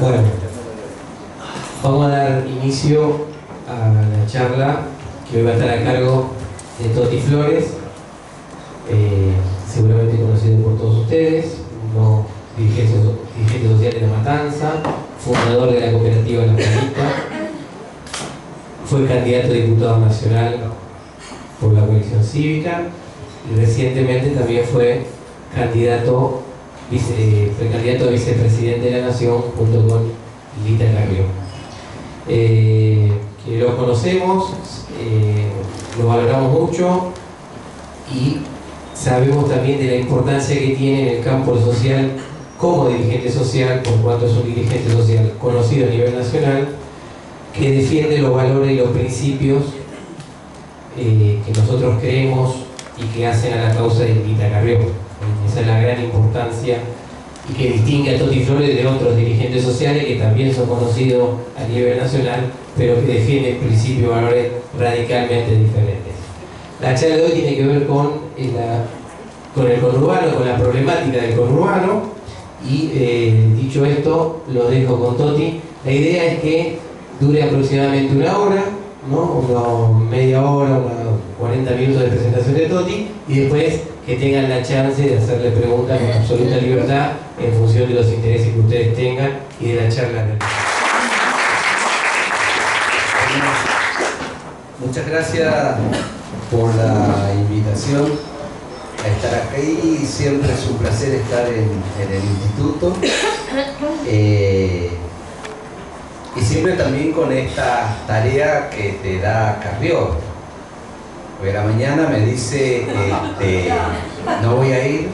Bueno, vamos a dar inicio a la charla que hoy va a estar a cargo de Toti Flores, seguramente conocido por todos ustedes, dirigente social de La Matanza, fundador de la cooperativa La Planita, fue candidato a diputado nacional por la coalición cívica y recientemente también fue candidato a vicepresidente de la Nación junto con Lita Carrió. Que lo conocemos, lo valoramos mucho y sabemos también de la importancia que tiene en el campo social como dirigente social, por cuanto es un dirigente social conocido a nivel nacional, que defiende los valores y los principios que nosotros creemos y que hacen a la causa de Lita Carrió. Esa es la gran importancia y que distingue a Toti Flores de otros dirigentes sociales que también son conocidos a nivel nacional, pero que defienden principios y valores radicalmente diferentes. La charla de hoy tiene que ver con el conurbano, con la problemática del conurbano, y dicho esto, lo dejo con Toti. La idea es que dure aproximadamente una hora, ¿no? Una media hora, unos 40 minutos de presentación de Toti, y después que tengan la chance de hacerle preguntas con absoluta libertad en función de los intereses que ustedes tengan y de la charla. Muchas gracias por la invitación a estar aquí. Siempre es un placer estar en el instituto y siempre también con esta tarea que te da Carrió. Hoy a la mañana me dice, no voy a ir,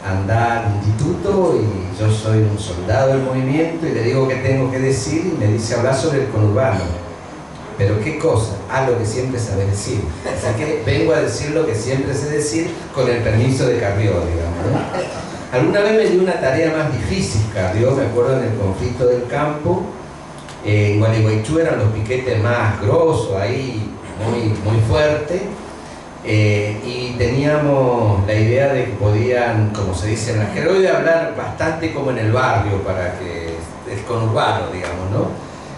anda al instituto y yo soy un soldado del movimiento y le digo qué tengo que decir y me dice hablar sobre el conurbano. Pero qué cosa, lo que siempre sabe decir. O sea que vengo a decir lo que siempre sé decir con el permiso de Carrió, digamos, ¿no? Alguna vez me dio una tarea más difícil Carrió, me acuerdo en el conflicto del campo. En Gualeguaychú eran los piquetes más grosos, ahí muy fuerte, y teníamos la idea de que podían, como se dice en la jerga, voy a hablar bastante como en el barrio, para que el conurbano, digamos, ¿no?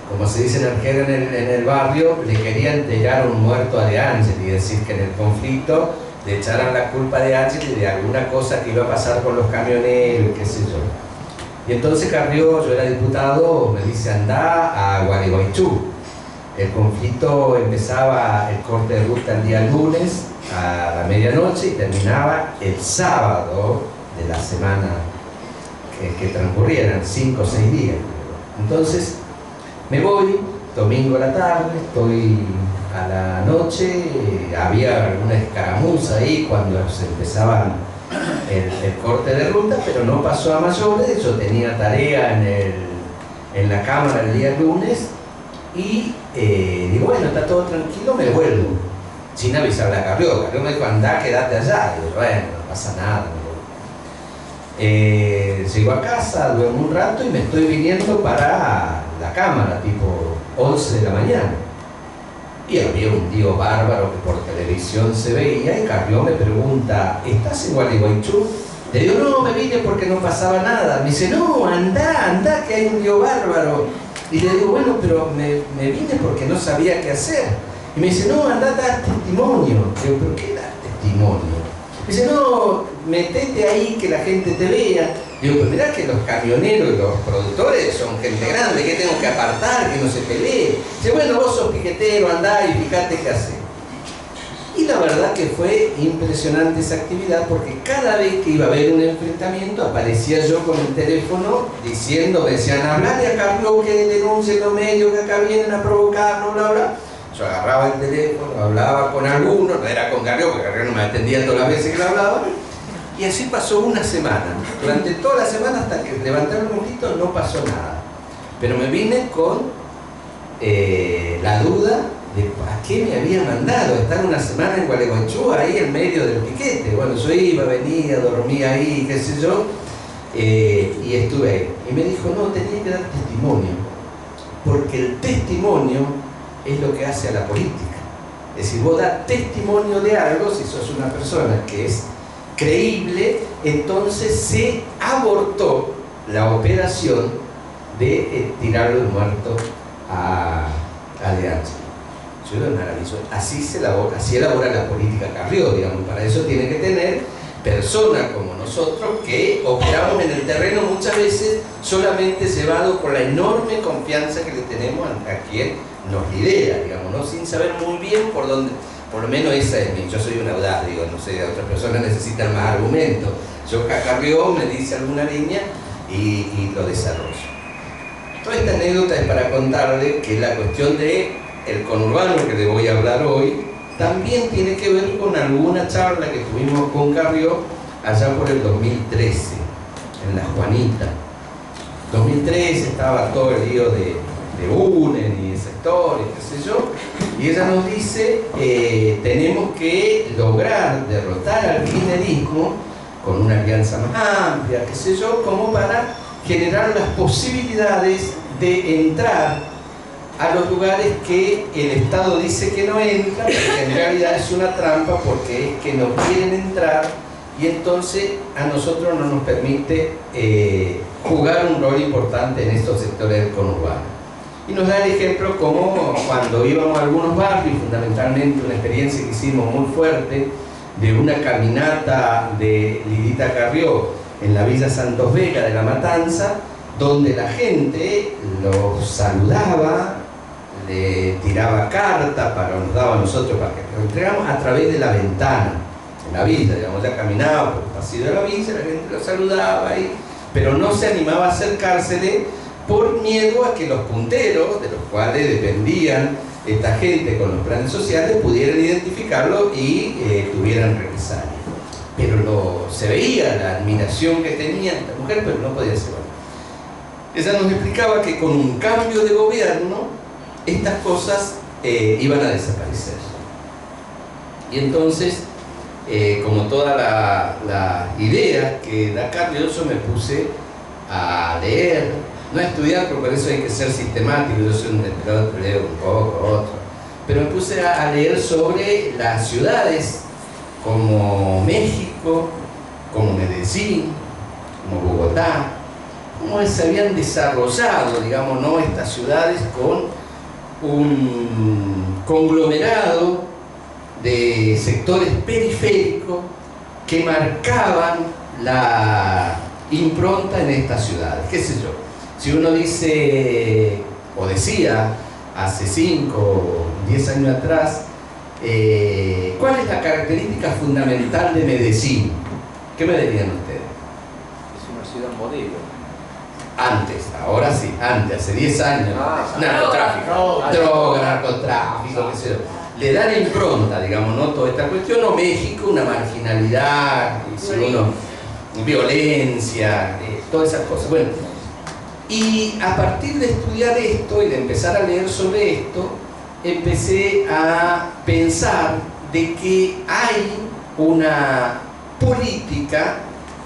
Como se dice en la jerga en el barrio, le querían tirar un muerto a De Angeli, y decir que en el conflicto le echaran la culpa de Angeli de alguna cosa que iba a pasar con los camioneros, qué sé yo. Y entonces Carrió, yo era diputado, me dice anda a Gualeguaychú. El conflicto empezaba, el corte de ruta el día lunes a la medianoche y terminaba el sábado de la semana que transcurría, eran 5 o 6 días. Entonces me voy, domingo a la tarde, estoy a la noche, había alguna escaramuza ahí cuando se empezaban el corte de ruta, pero no pasó a mayores. Yo tenía tarea en la cámara el día lunes y digo, bueno, está todo tranquilo, me vuelvo sin avisarle a Carrió. Carrió me dijo, andá, quédate allá. Y yo, bueno, no pasa nada. Llego a casa, duermo un rato y me estoy viniendo para la cámara, tipo 11 de la mañana. Y había un tío bárbaro que por televisión se veía y Carrió me pregunta, ¿estás en Gualeguaychú? Le digo, no, me vine porque no pasaba nada. Me dice, no, andá, que hay un tío bárbaro. Y le digo, bueno, pero me vine porque no sabía qué hacer. Y me dice, no, andá, da testimonio. Le digo, ¿pero qué da testimonio? Me dice, no, metete ahí que la gente te vea. Digo, pues mirá que los camioneros y los productores son gente grande, que tengo que apartar, que no se pelee. Dice, bueno, vos sos piquetero, andá y fíjate qué hacer. Y la verdad que fue impresionante esa actividad, porque cada vez que iba a haber un enfrentamiento aparecía yo con el teléfono diciendo, me decían, hablale a Carrió que denuncie en los medios que acá vienen a provocarnos, bla, bla. Yo agarraba el teléfono, hablaba con alguno, no era con Carrió, porque Carrió no me atendía todas las veces que le hablaba. Y así pasó una semana. Durante toda la semana, hasta que levantaron un poquito, no pasó nada. Pero me vine con la duda de a qué me había mandado estar una semana en Gualeguaychú, ahí en medio del piquete. Bueno, yo iba, venía, dormía ahí, qué sé yo, y estuve ahí. Y me dijo, no, tenía que dar testimonio, porque el testimonio es lo que hace a la política. Es decir, vos das testimonio de algo si sos una persona que creíble, entonces se abortó la operación de tirarlo muerto a DH. Es maravilloso. Así elabora la política Carrió, digamos. Para eso tiene que tener personas como nosotros que operamos en el terreno muchas veces solamente llevado por la enorme confianza que le tenemos a quien nos lidera, digamos, ¿no? Sin saber muy bien por dónde. Por lo menos esa es mi. Yo soy un audaz, digo, no sé, otras personas necesitan más argumentos. Yo Carrió me dice alguna línea y lo desarrollo. Toda esta anécdota es para contarle que la cuestión de el conurbano que le voy a hablar hoy también tiene que ver con alguna charla que tuvimos con Carrió allá por el 2013 en La Juanita. 2013 estaba todo el lío de UNEN y de sectores, qué sé yo, y ella nos dice tenemos que lograr derrotar al kirchnerismo con una alianza más amplia, qué sé yo, como para generar las posibilidades de entrar a los lugares que el Estado dice que no entra, porque en realidad es una trampa, porque es que no quieren entrar y entonces a nosotros no nos permite jugar un rol importante en estos sectores del conurbano. Y nos da el ejemplo como cuando íbamos a algunos barrios, fundamentalmente una experiencia que hicimos muy fuerte, de una caminata de Lidita Carrió en la Villa Santos Vega de La Matanza, donde la gente los saludaba, le tiraba carta, nos daba a nosotros para que lo entregamos a través de la ventana, en la villa, digamos, ya caminaba por el pasillo de la villa, la gente lo saludaba, pero no se animaba a acercársele por miedo a que los punteros, de los cuales dependían esta gente con los planes sociales, pudieran identificarlo y tuvieran represalia. Pero se veía la admiración que tenía esta mujer, pero no podía ser. Ella nos explicaba que con un cambio de gobierno estas cosas iban a desaparecer. Y entonces, como toda la idea que da Carrió, yo me puse a leer, no a estudiar, porque por eso hay que ser sistemático. Yo soy un lector, leo un poco, otro, pero me puse a leer sobre las ciudades como México, como Medellín, como Bogotá, cómo se habían desarrollado, digamos, ¿no?, estas ciudades con un conglomerado de sectores periféricos que marcaban la impronta en estas ciudades. ¿Qué sé yo? Si uno dice, o decía, hace 5 o 10 años atrás, ¿cuál es la característica fundamental de Medellín? ¿Qué me dirían ustedes? Es una ciudad modelo. Antes, ahora sí, antes, hace 10 años. Narcotráfico, droga, narcotráfico, qué sé yo. Le da la impronta, digamos, ¿no?, toda esta cuestión. O México, una marginalidad, violencia, todas esas cosas. Bueno, y a partir de estudiar esto y de empezar a leer sobre esto, empecé a pensar de que hay una política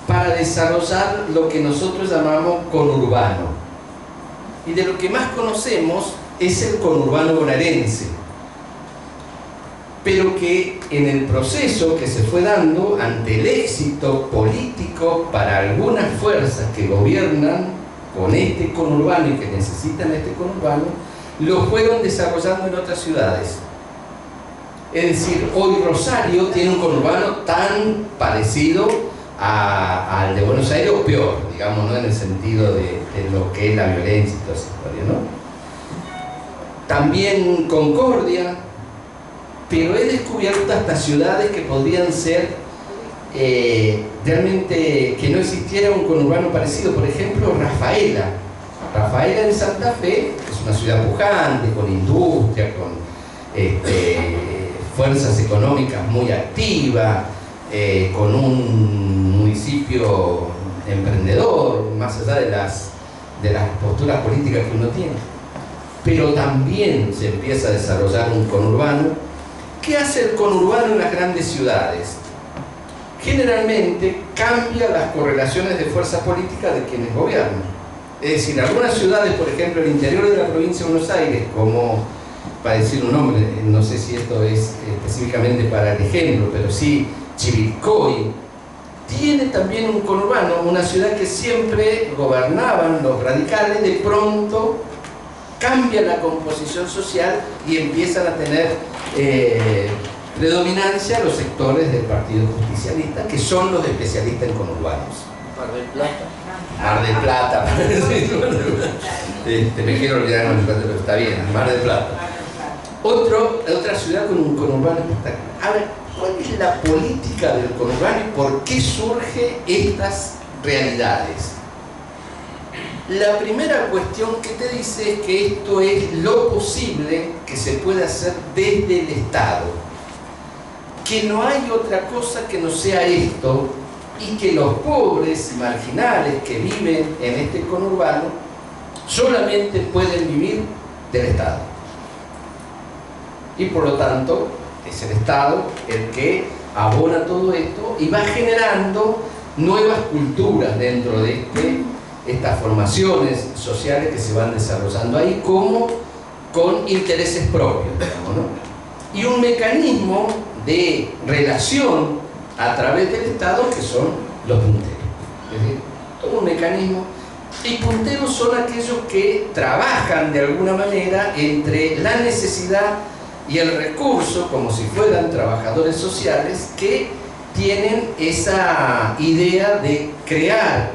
para desarrollar lo que nosotros llamamos conurbano. Y de lo que más conocemos es el conurbano bonaerense, pero que en el proceso que se fue dando ante el éxito político para algunas fuerzas que gobiernan con este conurbano y que necesitan este conurbano, lo fueron desarrollando en otras ciudades. Es decir, hoy Rosario tiene un conurbano tan parecido al de Buenos Aires, o peor, digamos, ¿no?, en el sentido de lo que es la violencia y toda esa historia, ¿no? También Concordia, pero he descubierto hasta ciudades que podrían ser realmente que no existiera un conurbano parecido. Por ejemplo, Rafaela de Santa Fe es una ciudad pujante, con industria, con fuerzas económicas muy activas, con un municipio emprendedor, más allá de las posturas políticas que uno tiene. Pero también se empieza a desarrollar un conurbano. ¿Qué hace el conurbano en las grandes ciudades? Generalmente cambia las correlaciones de fuerza política de quienes gobiernan. Es decir, algunas ciudades, por ejemplo, el interior de la provincia de Buenos Aires, como, para decir un nombre, no sé si esto es específicamente para el ejemplo, pero sí Chivilcoy, tiene también un conurbano, una ciudad que siempre gobernaban los radicales, de pronto cambia la composición social y empiezan a tener predominancia los sectores del Partido Justicialista, que son los especialistas en conurbanos. Mar del Plata. Mar del Plata. Me quiero olvidar Mar del Plata, pero está bien, Mar del Plata. Otra ciudad con un conurbano espectacular. A ver, ¿cuál es la política del conurbano y por qué surgen estas realidades? La primera cuestión que te dice es que esto es lo posible que se puede hacer desde el Estado, que no hay otra cosa que no sea esto, y que los pobres y marginales que viven en este conurbano solamente pueden vivir del Estado. Y por lo tanto es el Estado el que abona todo esto y va generando nuevas culturas dentro de estas formaciones sociales que se van desarrollando ahí, como con intereses propios, digamos, ¿no? Y un mecanismo de relación a través del Estado que son los punteros. Es decir, todo un mecanismo. Y punteros son aquellos que trabajan de alguna manera entre la necesidad y el recurso, como si fueran trabajadores sociales que tienen esa idea de crear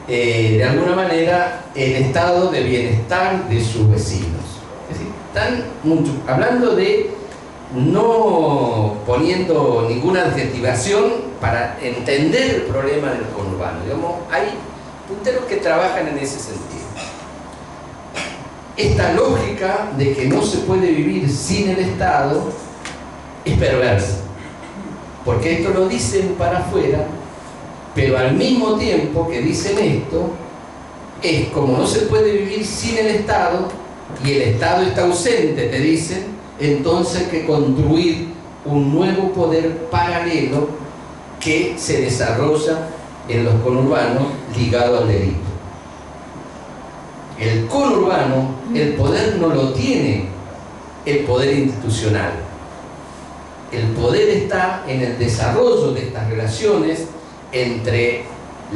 de alguna manera el estado de bienestar de sus vecinos. Es decir, están mucho hablando de, no poniendo ninguna adjetivación para entender el problema del conurbano. Digamos, hay punteros que trabajan en ese sentido. Esta lógica de que no se puede vivir sin el Estado es perversa, porque esto lo dicen para afuera, pero al mismo tiempo que dicen esto, es como no se puede vivir sin el Estado y el Estado está ausente, te dicen, entonces hay que construir un nuevo poder paralelo que se desarrolla en los conurbanos ligado al delito. El conurbano, el poder no lo tiene el poder institucional. El poder está en el desarrollo de estas relaciones entre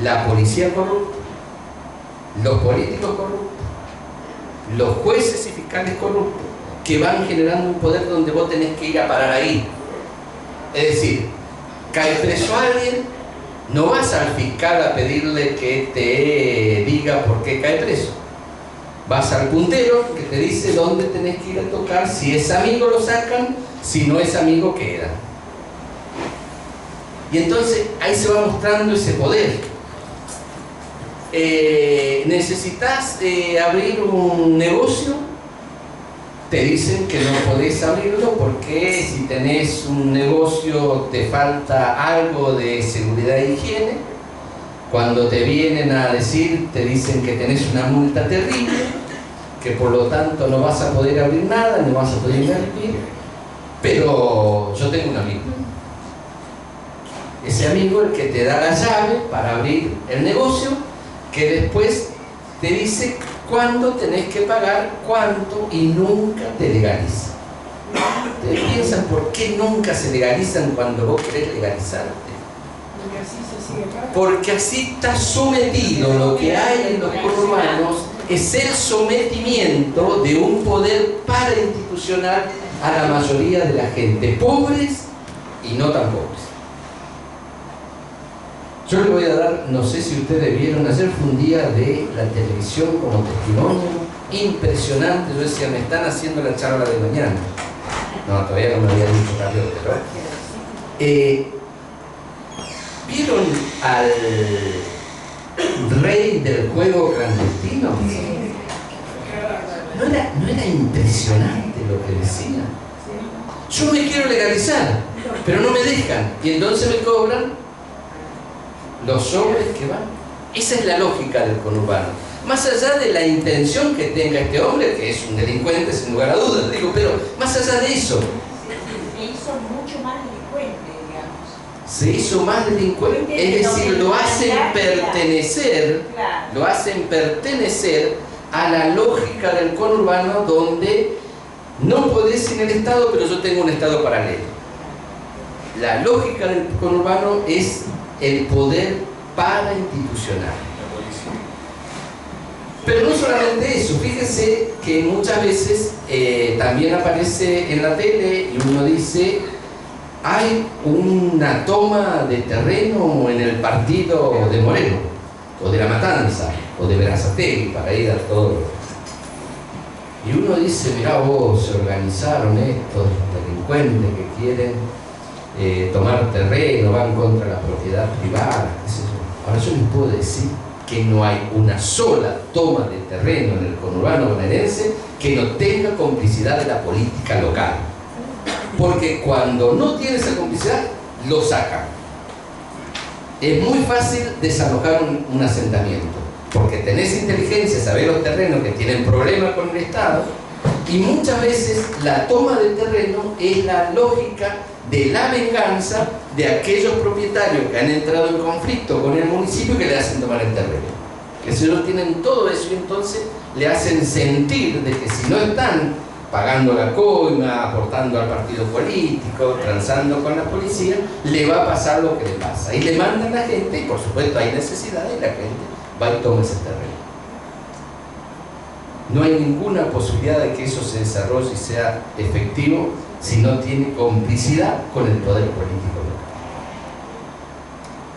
la policía corrupta, los políticos corruptos, los jueces y fiscales corruptos, que van generando un poder donde vos tenés que ir a parar ahí. Es decir, cae preso alguien, no vas al fiscal a pedirle que te diga por qué cae preso. Vas al puntero que te dice dónde tenés que ir a tocar, si es amigo lo sacan, si no es amigo queda. Y entonces ahí se va mostrando ese poder. ¿Necesitas abrir un negocio? Te dicen que no podés abrirlo porque si tenés un negocio te falta algo de seguridad e higiene. Cuando te vienen a decir, te dicen que tenés una multa terrible, que por lo tanto no vas a poder abrir nada, no vas a poder invertir. Pero yo tengo un amigo. Ese amigo el que te da la llave para abrir el negocio, que después te dice cuándo tenés que pagar, cuánto, y nunca te legaliza. ¿Ustedes piensan por qué nunca se legalizan cuando vos querés legalizarte? Porque así está sometido. Lo que hay en los conurbanos es el sometimiento de un poder parainstitucional a la mayoría de la gente, pobres y no tan pobres. Yo le voy a dar, no sé si ustedes vieron, ayer fue un día de la televisión como testimonio impresionante. Yo decía, me están haciendo la charla de mañana. No, todavía no me había dicho Carlos, pero ¿vieron al rey del juego clandestino? ¿No era impresionante lo que decía? Yo me quiero legalizar, pero no me dejan, y entonces me cobran los sobres que van. Esa es la lógica del conurbano. Más allá de la intención que tenga este hombre, que es un delincuente sin lugar a dudas, digo, pero más allá de eso, se hizo mucho más delincuente, digamos. Se hizo más delincuente, es decir, lo hacen pertenecer a la lógica del conurbano, donde no podés sin el Estado, pero yo tengo un Estado paralelo. La lógica del conurbano es el poder parainstitucional. Pero no solamente eso, fíjense que muchas veces también aparece en la tele y uno dice: hay una toma de terreno en el partido de Moreno, o de La Matanza, o de Berazategui, para ir a todo. Y uno dice: mirá vos, se organizaron estos delincuentes que quieren tomar terreno, van contra la propiedad privada, qué sé yo. Ahora yo les puedo decir que no hay una sola toma de terreno en el conurbano bonaerense que no tenga complicidad de la política local. Porque cuando no tiene esa complicidad, lo sacan. Es muy fácil desalojar un asentamiento, porque tenés inteligencia, sabés los terrenos que tienen problemas con el Estado, y muchas veces la toma del terreno es la lógica de la venganza de aquellos propietarios que han entrado en conflicto con el municipio y que le hacen tomar el terreno. Que ellos tienen todo eso y entonces le hacen sentir de que si no están pagando la coima, aportando al partido político, transando con la policía, le va a pasar lo que le pasa. Y le mandan a la gente, y por supuesto hay necesidad, y la gente va y toma ese terreno. No hay ninguna posibilidad de que eso se desarrolle y sea efectivo si no tiene complicidad con el poder político local.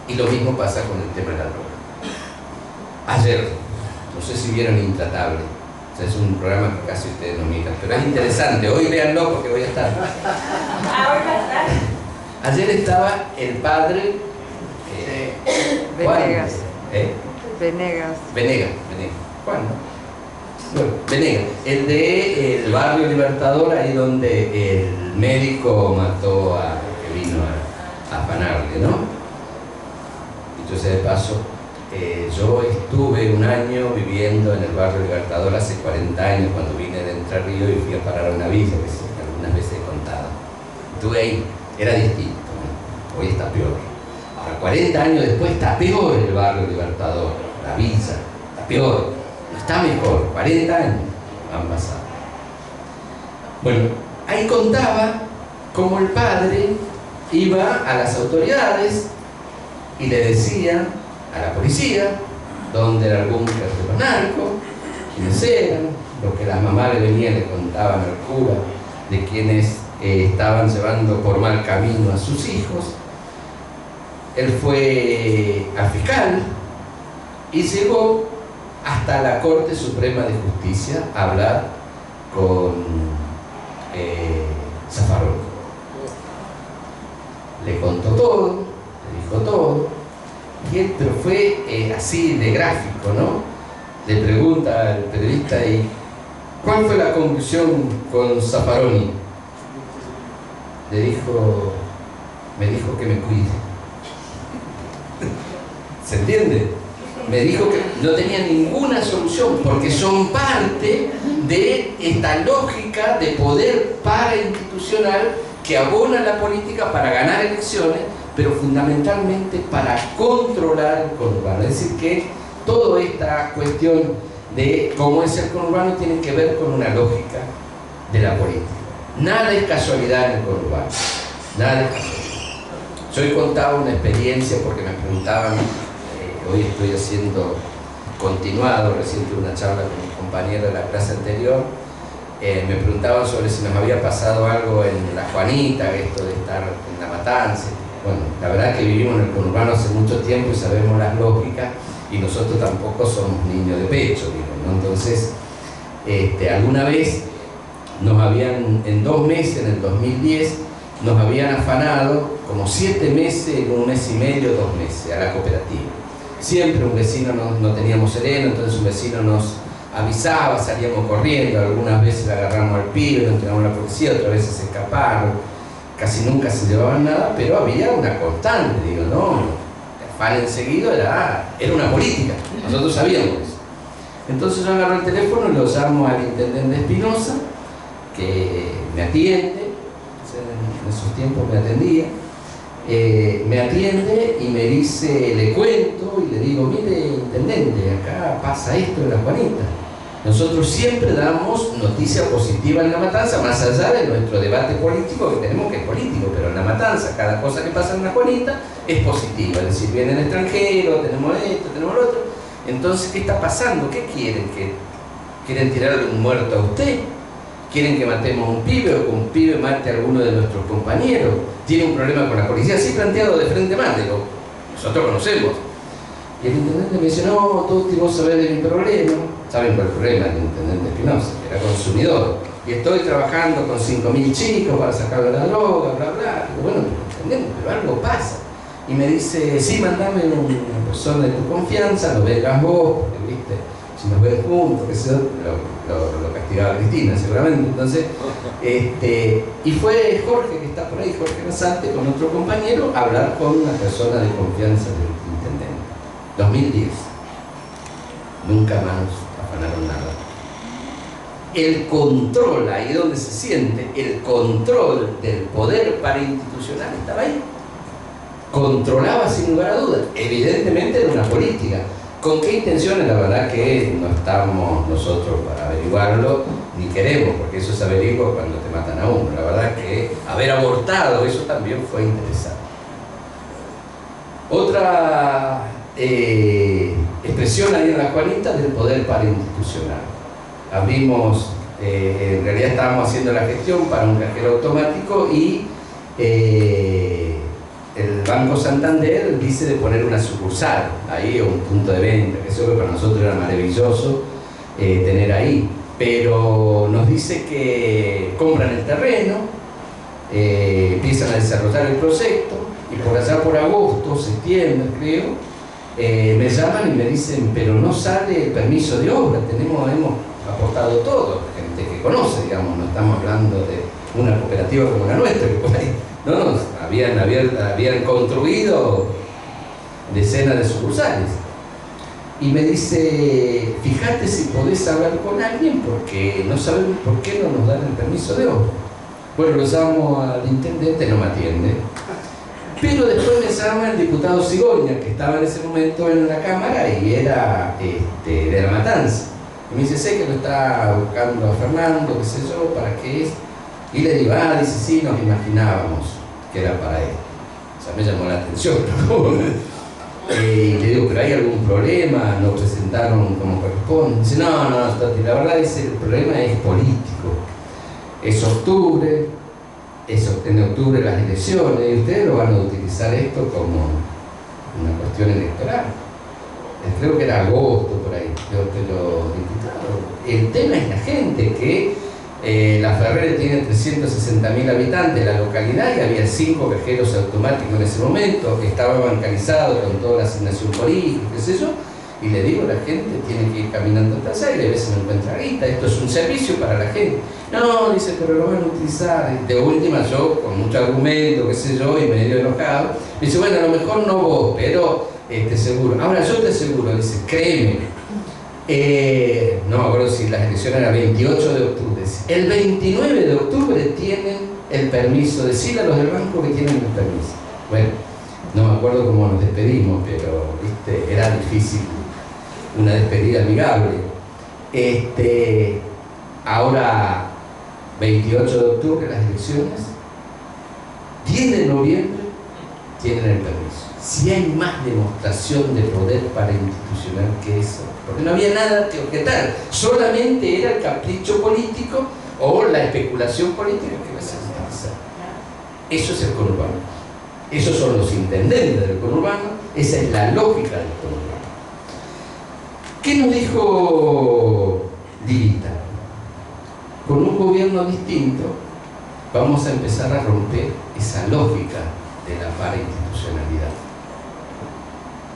Y lo mismo pasa con el tema de la droga. Ayer, no sé si vieron Intratable, o sea, es un programa que casi ustedes no miran, pero es interesante, hoy véanlo porque voy a estar. Ayer estaba el padre Venegas. Venegas. ¿Cuál? Bueno, Venegas, el de el barrio Libertador, ahí donde el médico mató a que vino a afanarle, ¿no? Dicho sea de paso, yo estuve un año viviendo en el barrio Libertador hace 40 años cuando vine de Entre Ríos y fui a parar a una villa que algunas veces he contado. Estuve ahí, era distinto, ¿no? Hoy está peor. Ahora, 40 años después está peor el barrio Libertador, la villa, está peor. Está mejor, 40 años han pasado. Bueno, ahí contaba cómo el padre iba a las autoridades y le decía a la policía dónde era el búnker de los narcos, quiénes eran, lo que las mamás le venían y le contaban al cura de quienes estaban llevando por mal camino a sus hijos. Él fue al fiscal y llegó hasta la Corte Suprema de Justicia a hablar con Zaffaroni. Le contó todo, le dijo todo, y él, pero fue así de gráfico, ¿no? Le pregunta al periodista: ¿y cuál fue la conclusión con Zaffaroni? Le dijo: me dijo que me cuide. ¿Se entiende? Me dijo que no tenía ninguna solución porque son parte de esta lógica de poder parainstitucional que abona la política para ganar elecciones, pero fundamentalmente para controlar el conurbano. Es decir, que toda esta cuestión de cómo es el conurbano tiene que ver con una lógica de la política. Nada es casualidad en el conurbano, nada es casualidad. Yo he contado una experiencia porque me preguntaban. Hoy estoy haciendo continuado, recién tuve una charla con mi compañero de la clase anterior, me preguntaban sobre si nos había pasado algo en La Juanita, esto de estar en La Matanza. Bueno, la verdad es que vivimos en el conurbano hace mucho tiempo y sabemos las lógicas, y nosotros tampoco somos niños de pecho, digo, ¿no? Entonces, alguna vez nos habían, en 2 meses, en el 2010, nos habían afanado como 7 meses, 1 mes y medio, 2 meses, a la cooperativa. Siempre un vecino no teníamos sereno, entonces un vecino nos avisaba, salíamos corriendo, algunas veces le agarramos al pibe, lo entregamos a la policía, otras veces se escaparon, casi nunca se llevaban nada, pero había una constante, digo, no, el afán enseguido era una política, nosotros sabíamos eso. Entonces yo agarro el teléfono y lo llamo al intendente Espinosa, que me atiende, en esos tiempos me atendía. Me atiende y me dice, le cuento y le digo: mire, intendente, acá pasa esto en La Juanita. Nosotros siempre damos noticia positiva en La Matanza, más allá de nuestro debate político que tenemos, que es político, pero en La Matanza cada cosa que pasa en una Juanita es positiva, es decir, viene el extranjero, tenemos esto, tenemos lo otro. Entonces, ¿qué está pasando? ¿Qué quieren? ¿Quieren tirarle un muerto a usted? ¿Quieren que matemos a un pibe o que un pibe mate a alguno de nuestros compañeros? ¿Tiene un problema con la policía? Así planteado de frente más, de lo que nosotros conocemos. Y el intendente me dice, no, Tuti, vos sabés de mi problema. ¿Saben cuál problema del intendente Espinosa? Que era consumidor. Y estoy trabajando con 5.000 chicos para sacarle la droga, bla, bla. Y bueno, entendemos, pero algo pasa. Y me dice, sí, mandame una persona de tu confianza, lo vengas vos, porque viste, si nos ven juntos, que sea, lo castigaba Cristina seguramente. Entonces, y fue Jorge, que está por ahí, Jorge Nasante, con otro compañero, a hablar con una persona de confianza del intendente. 2010. Nunca más afanaron nada. El control, ahí donde se siente, el control del poder parainstitucional estaba ahí. Controlaba sin lugar a dudas. Evidentemente era una política. ¿Con qué intenciones? La verdad que no estamos nosotros para averiguarlo, ni queremos, porque eso se averigua cuando te matan a uno. La verdad que haber abortado eso también fue interesante. Otra expresión ahí en la Juanita del poder parainstitucional. Abrimos, en realidad estábamos haciendo la gestión para un cajero automático y el Banco Santander dice de poner una sucursal ahí, o un punto de venta, que eso que para nosotros era maravilloso tener ahí, pero nos dice que compran el terreno, empiezan a desarrollar el proyecto y por allá por agosto, septiembre creo, me llaman y me dicen, pero no sale el permiso de obra, hemos aportado todo, gente que conoce, digamos, no estamos hablando de una cooperativa como la nuestra, que por ahí, no, habían construido decenas de sucursales. Y me dice, fíjate si podés hablar con alguien porque no sabemos por qué no nos dan el permiso de obra. Bueno, lo llamo al intendente, no me atiende. Pero después me llama el diputado Cigoña, que estaba en ese momento en la Cámara y era de La Matanza. Y me dice, sé que lo está buscando a Fernando, qué sé yo, ¿para qué es? Y le digo, dice, sí, nos imaginábamos que era para él. O sea, me llamó la atención. Y le digo, ¿pero hay algún problema? ¿Lo presentaron como corresponde? Dice, no, Tati, la verdad es que el problema es político. Es octubre, en octubre las elecciones, y ustedes lo van a utilizar esto como una cuestión electoral. Creo que era agosto por ahí, creo que los diputados. El tema es la gente, que La Ferrere tiene 360.000 habitantes en la localidad y había 5 cajeros automáticos en ese momento, que estaba bancarizado con toda la asignación por hijo, qué sé yo, y le digo, la gente tiene que ir caminando hasta allá y a veces no encuentra guita, esto es un servicio para la gente. No, dice, pero lo van a utilizar. De última, yo con mucho argumento, qué sé yo, y medio enojado, me dice, bueno, a lo mejor no vos, pero te aseguro. Ahora yo te aseguro, dice, créeme. No me acuerdo si las elecciones eran el 28 de octubre. El 29 de octubre tienen el permiso. Decirle a los del banco que tienen el permiso. Bueno, no me acuerdo cómo nos despedimos, pero ¿viste? Era difícil una despedida amigable. Ahora, 28 de octubre, las elecciones. 10 de noviembre tienen el permiso. Si hay más demostración de poder parainstitucional que eso, porque no había nada que objetar, solamente era el capricho político o la especulación política que va a ser pasar. Eso es el conurbano. Esos son los intendentes del conurbano, esa es la lógica del conurbano. ¿Qué nos dijo Lirita? Con un gobierno distinto vamos a empezar a romper esa lógica de la parainstitucionalidad.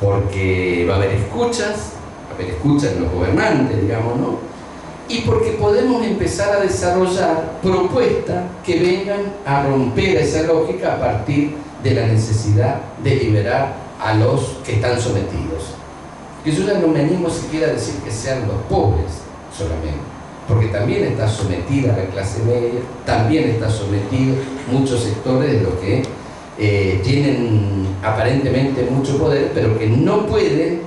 Porque va a haber escuchas en los gobernantes, digamos, ¿no? Y porque podemos empezar a desarrollar propuestas que vengan a romper esa lógica a partir de la necesidad de liberar a los que están sometidos. Que yo ya no me animo siquiera a decir que sean los pobres solamente, porque también está sometida la clase media, también está sometido muchos sectores de los que tienen aparentemente mucho poder, pero que no pueden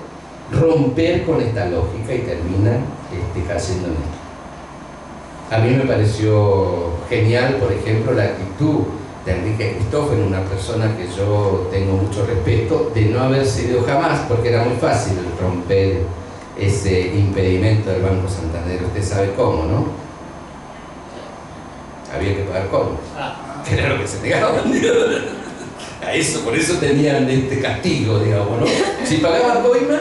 romper con esta lógica y terminan cayendo en esto. A mí me pareció genial, por ejemplo, la actitud de Enrique Cristófaro, una persona que yo tengo mucho respeto, de no haber cedido jamás, porque era muy fácil romper ese impedimento del Banco Santander. Usted sabe cómo, ¿no? Había que pagar coimas, que era lo que se negaban. A eso, por eso tenían este castigo, digamos, ¿no? Si pagaban coima,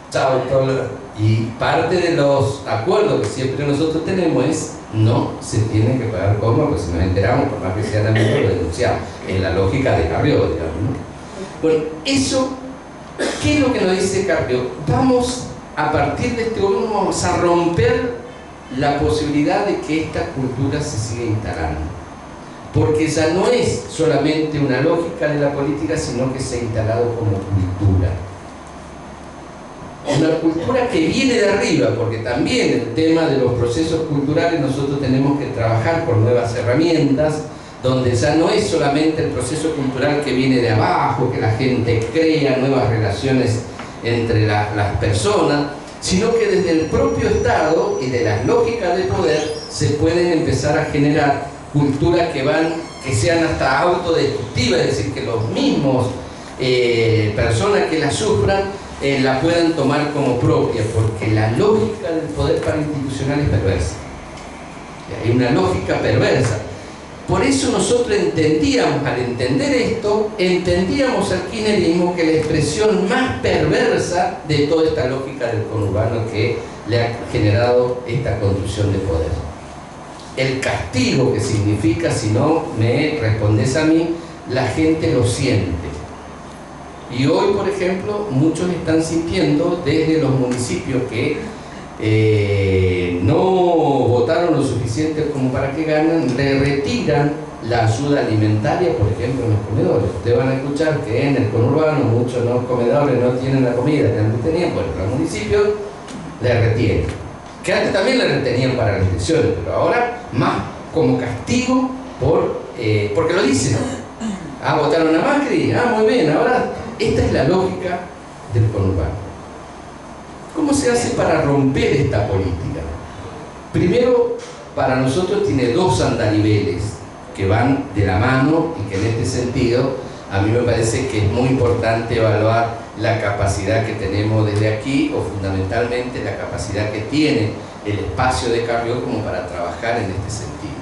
chao, todo. Y parte de los acuerdos que siempre nosotros tenemos es no se tiene que pagar coima, porque si nos enteramos, por más que sean amigos, lo denunciamos, en la lógica de Carrió, digamos, ¿no? Bueno, eso, ¿qué es lo que nos dice Carrió? Vamos, a partir de este gobierno, vamos a romper la posibilidad de que esta cultura se siga instalando, porque ya no es solamente una lógica de la política, sino que se ha instalado como cultura. Una cultura que viene de arriba, porque también el tema de los procesos culturales nosotros tenemos que trabajar con nuevas herramientas, donde ya no es solamente el proceso cultural que viene de abajo, que la gente crea nuevas relaciones entre las personas, sino que desde el propio Estado y de las lógicas de poder se pueden empezar a generar culturas que sean hasta autodestructivas, es decir, que los mismos personas que la sufran la puedan tomar como propia, porque la lógica del poder parainstitucional es perversa. Hay una lógica perversa. Por eso nosotros entendíamos, al entender esto, entendíamos al kirchnerismo que la expresión más perversa de toda esta lógica del conurbano que le ha generado esta construcción de poder. El castigo que significa, si no me respondes a mí, la gente lo siente. Y hoy, por ejemplo, muchos están sintiendo desde los municipios que no votaron lo suficiente como para que ganen, le retiran la ayuda alimentaria, por ejemplo, en los comedores. Ustedes van a escuchar que en el conurbano muchos no comedores no tienen la comida que antes tenían, bueno, los municipios le retienen. Que antes también le retenían para las elecciones, pero ahora más como castigo porque lo dicen. Ah, votaron a Macri, muy bien, ahora esta es la lógica del conurbano. ¿Cómo se hace para romper esta política? Primero, para nosotros tiene dos andariveles que van de la mano y que en este sentido a mí me parece que es muy importante evaluar la capacidad que tenemos desde aquí, o fundamentalmente la capacidad que tiene el espacio de Carrió como para trabajar en este sentido.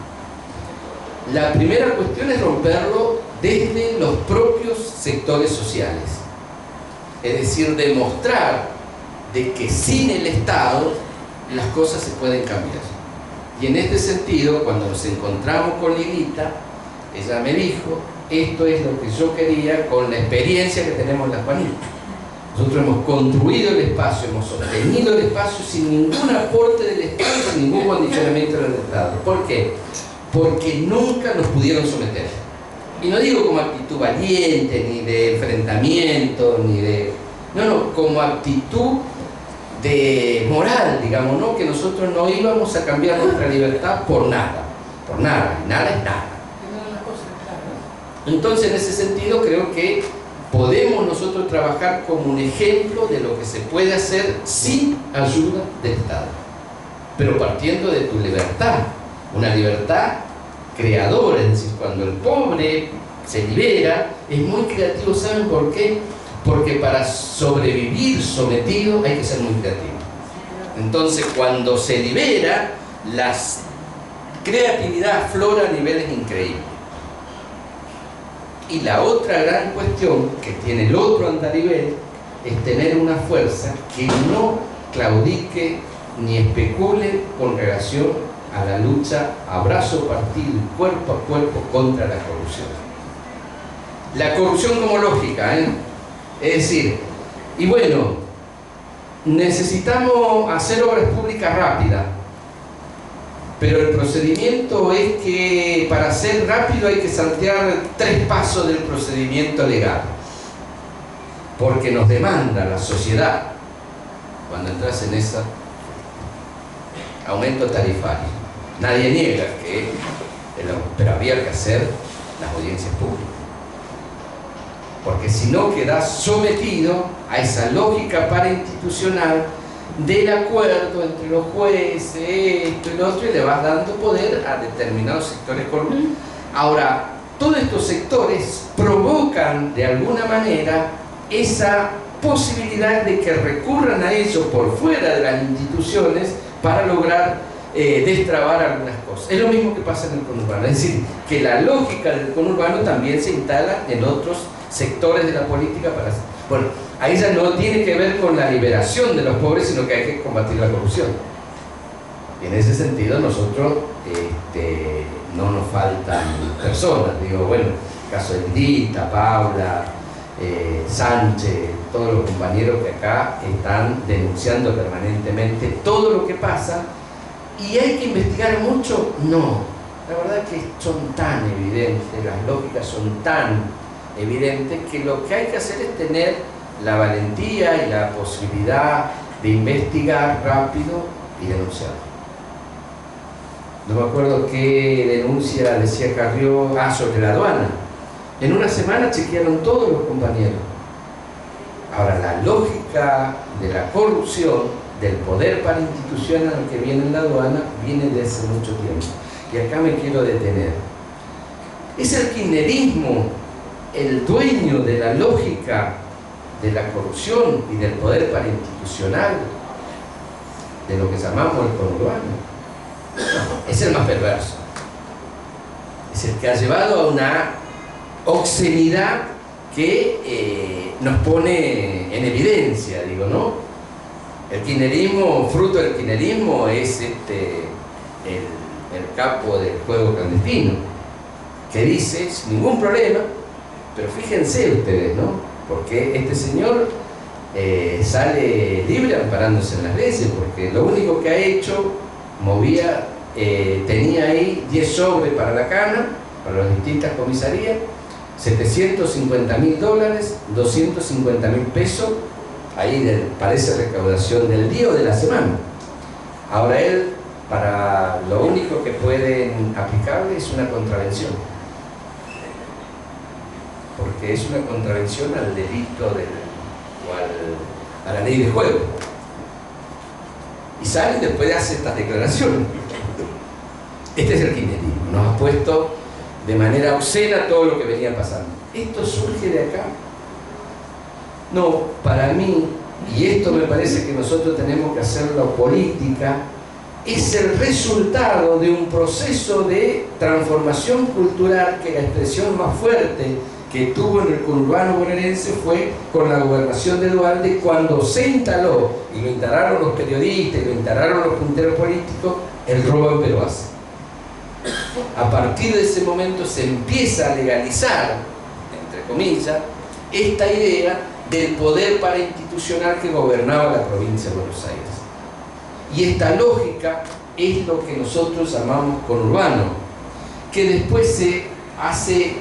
La primera cuestión es romperlo desde los propios sectores sociales, es decir, demostrar de que sin el Estado las cosas se pueden cambiar. Y en este sentido, cuando nos encontramos con Lilita, ella me dijo, esto es lo que yo quería con la experiencia que tenemos en la Juanita. Nosotros hemos construido el espacio, hemos sostenido el espacio sin ningún aporte del Estado, sin ningún condicionamiento del Estado. ¿Por qué? Porque nunca nos pudieron someter. Y no digo como actitud valiente, ni de enfrentamiento, ni de... No, como actitud de moral, digamos, ¿no? Que nosotros no íbamos a cambiar nuestra libertad por nada, y nada es nada. Entonces, en ese sentido, creo que podemos nosotros trabajar como un ejemplo de lo que se puede hacer sin ayuda del Estado, pero partiendo de tu libertad, una libertad creadora, es decir, cuando el pobre se libera, es muy creativo. ¿Saben por qué? Porque para sobrevivir sometido hay que ser muy creativo. Entonces, cuando se libera, la creatividad aflora a niveles increíbles. Y la otra gran cuestión que tiene el otro andarivel es tener una fuerza que no claudique ni especule con relación a la lucha a brazo partido y cuerpo a cuerpo contra la corrupción. La corrupción como lógica, es decir, y bueno, necesitamos hacer obras públicas rápidas, pero el procedimiento es que para ser rápido hay que saltear 3 pasos del procedimiento legal, porque nos demanda la sociedad, cuando entras en esa, aumento tarifario. Nadie niega pero había que hacer las audiencias públicas, porque si no quedas sometido a esa lógica parainstitucional del acuerdo entre los jueces, esto y lo otro, y le vas dando poder a determinados sectores corruptos. Ahora, todos estos sectores provocan de alguna manera esa posibilidad de que recurran a ellos por fuera de las instituciones para lograr destrabar algunas cosas. Es lo mismo que pasa en el conurbano, es decir, que la lógica del conurbano también se instala en otros sectores de la política para... Bueno, ahí ya no tiene que ver con la liberación de los pobres, sino que hay que combatir la corrupción. Y en ese sentido nosotros no nos faltan personas, digo, bueno, el caso de Lindita, Paula, Sánchez, todos los compañeros que acá están denunciando permanentemente todo lo que pasa. ¿Y hay que investigar mucho? No, la verdad que son tan evidentes, las lógicas son tan evidentes que lo que hay que hacer es tener la valentía y la posibilidad de investigar rápido y denunciar. No me acuerdo qué denuncia decía Carrió, sobre la aduana. En una semana chequearon todos los compañeros. Ahora, la lógica de la corrupción, del poder parainstitucional que viene en la aduana, viene desde hace mucho tiempo. Y acá me quiero detener. Es el kirchnerismo el dueño de la lógica de la corrupción y del poder parainstitucional, de lo que llamamos el conurbano. Es el más perverso. Es el que ha llevado a una obscenidad que nos pone en evidencia, digo, ¿no? El kirchnerismo, fruto del kirchnerismo, es el capo del juego clandestino, que dice, sin ningún problema, pero fíjense ustedes, ¿no? Porque este señor sale libre amparándose en las leyes, porque lo único que ha hecho, tenía ahí 10 sobres para la cana, para las distintas comisarías, $750.000, $250.000 pesos, ahí parece recaudación del día o de la semana. Ahora él, para lo único que pueden aplicarle es una contravención, porque es una contravención al delito o a la ley de juego, y sale y después hace estas declaraciones. Este es el kirchnerismo, nos ha puesto de manera obscena todo lo que venía pasando. ¿Esto surge de acá? No, para mí, y esto me parece que nosotros tenemos que hacerlo política, es el resultado de un proceso de transformación cultural que la expresión más fuerte que tuvo en el conurbano bonaerense fue con la gobernación de Duhalde, cuando se instaló, y lo instalaron los periodistas, y lo instalaron los punteros políticos, el robo en Peroase. A partir de ese momento se empieza a legalizar, entre comillas, esta idea del poder parainstitucional que gobernaba la provincia de Buenos Aires. Y esta lógica es lo que nosotros llamamos conurbano, que después se hace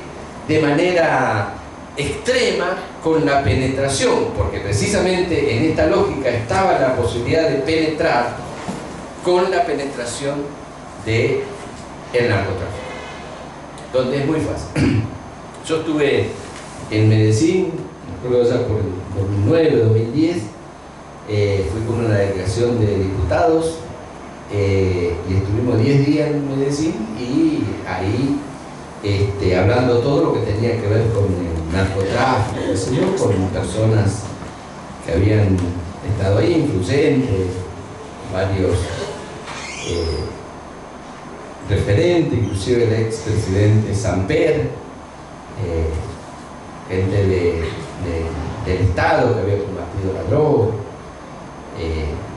de manera extrema con la penetración, porque precisamente en esta lógica estaba la posibilidad de penetrar con la penetración del narcotráfico, donde es muy fácil. Yo estuve en Medellín, creo ya por el 2009, 2010, fui con una delegación de diputados y estuvimos 10 días en Medellín, y ahí hablando todo lo que tenía que ver con el narcotráfico, con personas que habían estado ahí, influyentes, varios referentes, inclusive el expresidente Samper, gente del Estado que había combatido la droga,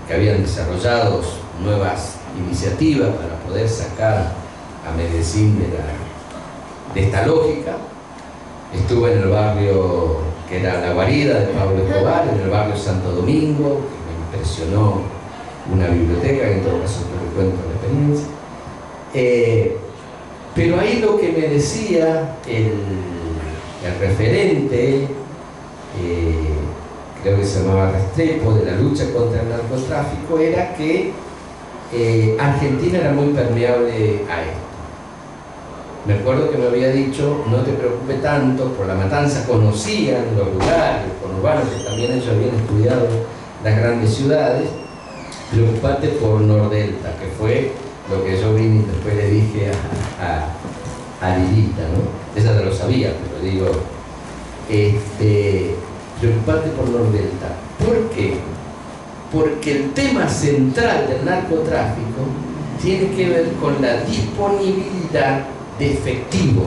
que habían desarrollado nuevas iniciativas para poder sacar a Medellín de esta lógica. Estuve en el barrio que era La Guarida de Pablo Escobar, en el barrio Santo Domingo, que me impresionó una biblioteca, que en todo caso te cuento la experiencia. Pero ahí lo que me decía el referente, creo que se llamaba Restrepo, de la lucha contra el narcotráfico, era que Argentina era muy permeable a esto. Me acuerdo que me había dicho, no te preocupes tanto, por la matanza conocían los lugares, los conurbanos, que también ellos habían estudiado las grandes ciudades, preocupate por Nordelta, que fue lo que yo vine y después le dije a Lilita, ¿no? Ella ya lo sabía, pero digo, preocupate por Nordelta. ¿Por qué? Porque el tema central del narcotráfico tiene que ver con la disponibilidad de efectivo.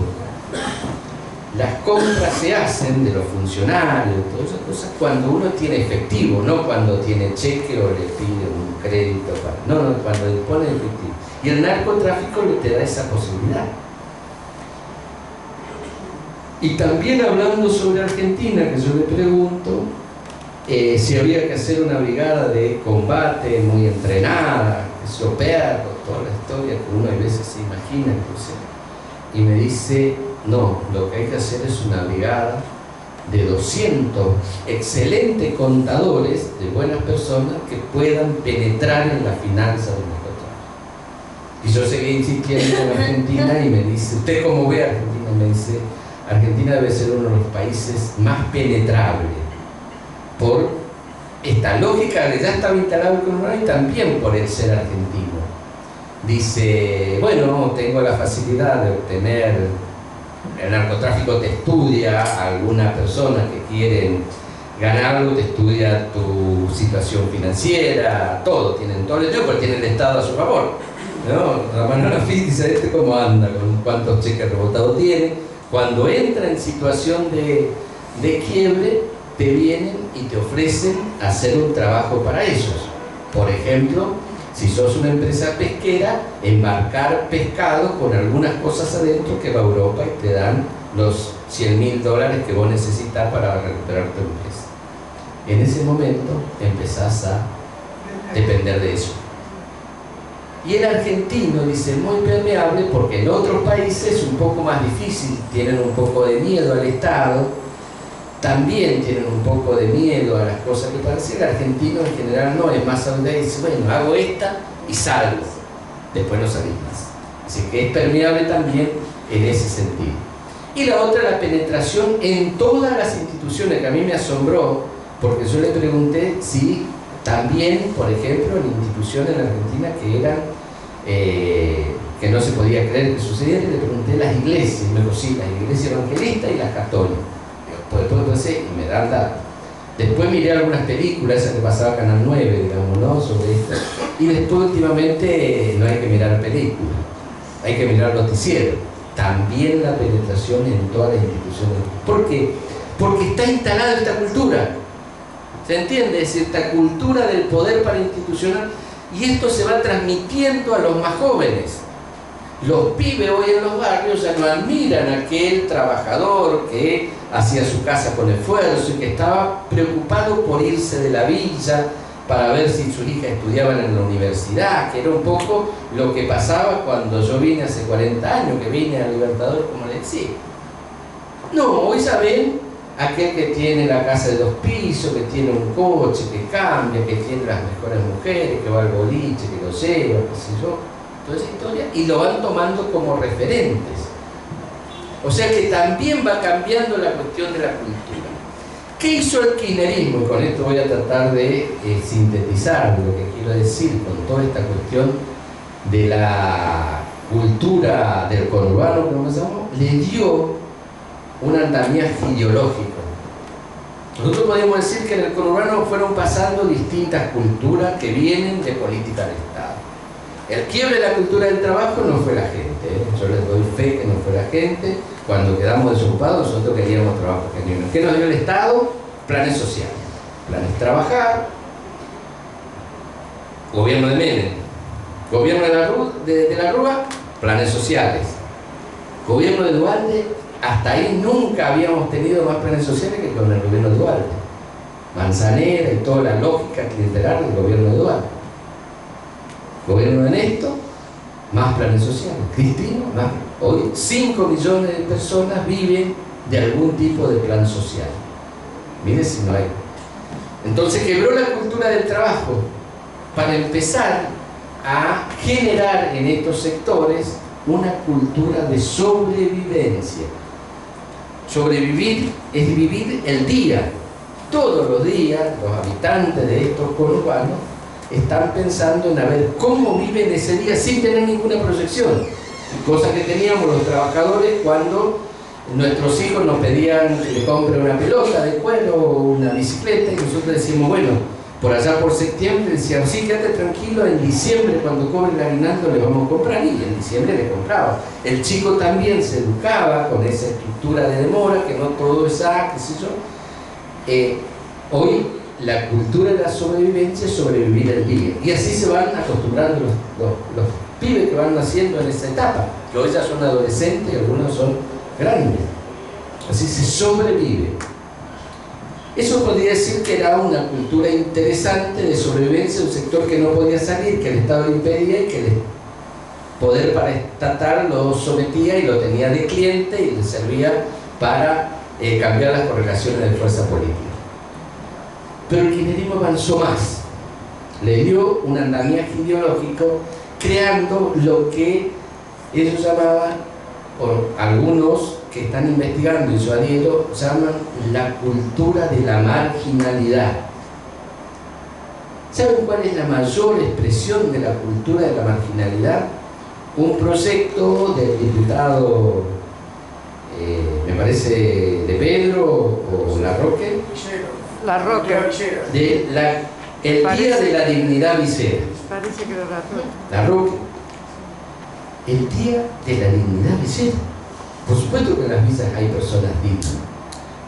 Las compras se hacen de los funcionarios, todas esas cosas, cuando uno tiene efectivo, no cuando tiene cheque o le pide un crédito. No, cuando dispone de efectivo. Y el narcotráfico le te da esa posibilidad. Y también hablando sobre Argentina, que yo le pregunto si había que hacer una brigada de combate muy entrenada, esos perros, toda la historia que uno a veces se imagina, y me dice, no, lo que hay que hacer es una brigada de 200 excelentes contadores, de buenas personas, que puedan penetrar en la finanza del narcotráfico. Y yo seguí insistiendo con Argentina y me dice, ¿usted cómo ve a Argentina? Me dice, Argentina debe ser uno de los países más penetrables por esta lógica que ya estaba instalado con uno y también por el ser argentino. Dice, bueno, tengo la facilidad de obtener, el narcotráfico te estudia a alguna persona que quiere ganar algo, te estudia tu situación financiera, todo, tienen todo el tiempo, porque tiene el Estado a su favor, ¿no? La mano a la fin dice, cómo anda, con cuántos cheques rebotados tiene. Cuando entra en situación de quiebre, te vienen y te ofrecen hacer un trabajo para ellos. Por ejemplo, si sos una empresa pesquera, embarcar pescado con algunas cosas adentro que va a Europa y te dan los $100.000 que vos necesitas para recuperar tu empresa. En ese momento empezás a depender de eso. Y el argentino dice, muy permeable, porque en otros países es un poco más difícil, tienen un poco de miedo al Estado, también tienen un poco de miedo a las cosas que parecen. El argentino en general no, es más donde dice, bueno, hago esta y salgo, después no salís más. Así que es permeable también en ese sentido. Y la otra, la penetración en todas las instituciones, que a mí me asombró, porque yo le pregunté si también, por ejemplo, en instituciones en Argentina que eran, que no se podía creer que sucediera, le pregunté las iglesias, y me dijo, sí, las iglesias evangelistas y las católicas. Después pensé, y me dan datos. Después miré algunas películas, esas que pasaba Canal 9, digamos, ¿no? Sobre esto. Y después, últimamente, no hay que mirar películas, hay que mirar noticieros. También la penetración en todas las instituciones. ¿Por qué? Porque está instalada esta cultura. ¿Se entiende? Es esta cultura del poder parainstitucional, y esto se va transmitiendo a los más jóvenes. Los pibes hoy en los barrios ya no admiran a aquel trabajador que hacía su casa con esfuerzo y que estaba preocupado por irse de la villa para ver si sus hijas estudiaban en la universidad, que era un poco lo que pasaba cuando yo vine hace 40 años, que vine a Libertador, como le decía. No, hoy saben aquel que tiene la casa de 2 pisos, que tiene un coche, que cambia, que tiene las mejores mujeres, que va al boliche, que lo lleva, qué sé yo, toda esa historia, y lo van tomando como referentes. O sea que también va cambiando la cuestión de la cultura. ¿Qué hizo el kirchnerismo? Y con esto voy a tratar de sintetizar lo que quiero decir con toda esta cuestión de la cultura del conurbano, como se llama, le dio un andamiaje ideológico. Nosotros podemos decir que en el conurbano fueron pasando distintas culturas que vienen de política del Estado. El quiebre de la cultura del trabajo no fue la gente, yo les doy fe que no fue la gente. Cuando quedamos desocupados, nosotros queríamos trabajo genuino. ¿Qué nos dio el Estado? Planes sociales. Planes trabajar, gobierno de Menem, gobierno de la Rúa, planes sociales. Gobierno de Duhalde, hasta ahí nunca habíamos tenido más planes sociales que con el gobierno de Duhalde. Manzanera y toda la lógica clientelar del gobierno de Duhalde. Gobierno de Néstor, más planes sociales. Cristina, más. Hoy 5 millones de personas viven de algún tipo de plan social. Mire si no hay. Entonces quebró la cultura del trabajo para empezar a generar en estos sectores una cultura de sobrevivencia. Sobrevivir es vivir el día. Todos los días los habitantes de estos conurbanos están pensando en a ver cómo viven ese día sin tener ninguna proyección. Cosa que teníamos los trabajadores cuando nuestros hijos nos pedían que le compre una pelota de cuero o una bicicleta, y nosotros decimos, bueno, por allá por septiembre decíamos, sí, quédate tranquilo, en diciembre cuando cobre el aguinaldo le vamos a comprar, y en diciembre le compraba. El chico también se educaba con esa estructura de demora, que no todo es qué sé yo. Hoy la cultura de la sobrevivencia es sobrevivir el día, y así se van acostumbrando los pibes que van naciendo en esa etapa, que hoy ya son adolescentes y algunos son grandes. Así se sobrevive. Eso podría decir que era una cultura interesante de sobrevivencia de un sector que no podía salir, que el Estado le impedía y que el poder paraestatal lo sometía y lo tenía de cliente y le servía para cambiar las correlaciones de fuerza política. Pero el kirchnerismo avanzó más, le dio un andamiaje ideológico creando lo que ellos llamaban, o algunos que están investigando y yo adhiero, llaman la cultura de la marginalidad. ¿Saben cuál es la mayor expresión de la cultura de la marginalidad? Un proyecto del diputado, me parece, de Pedro o Larroque, de el Día de la Dignidad Visera. Parece que era Larroque. El Día de la Dignidad Visera. Por supuesto que en las visas hay personas dignas,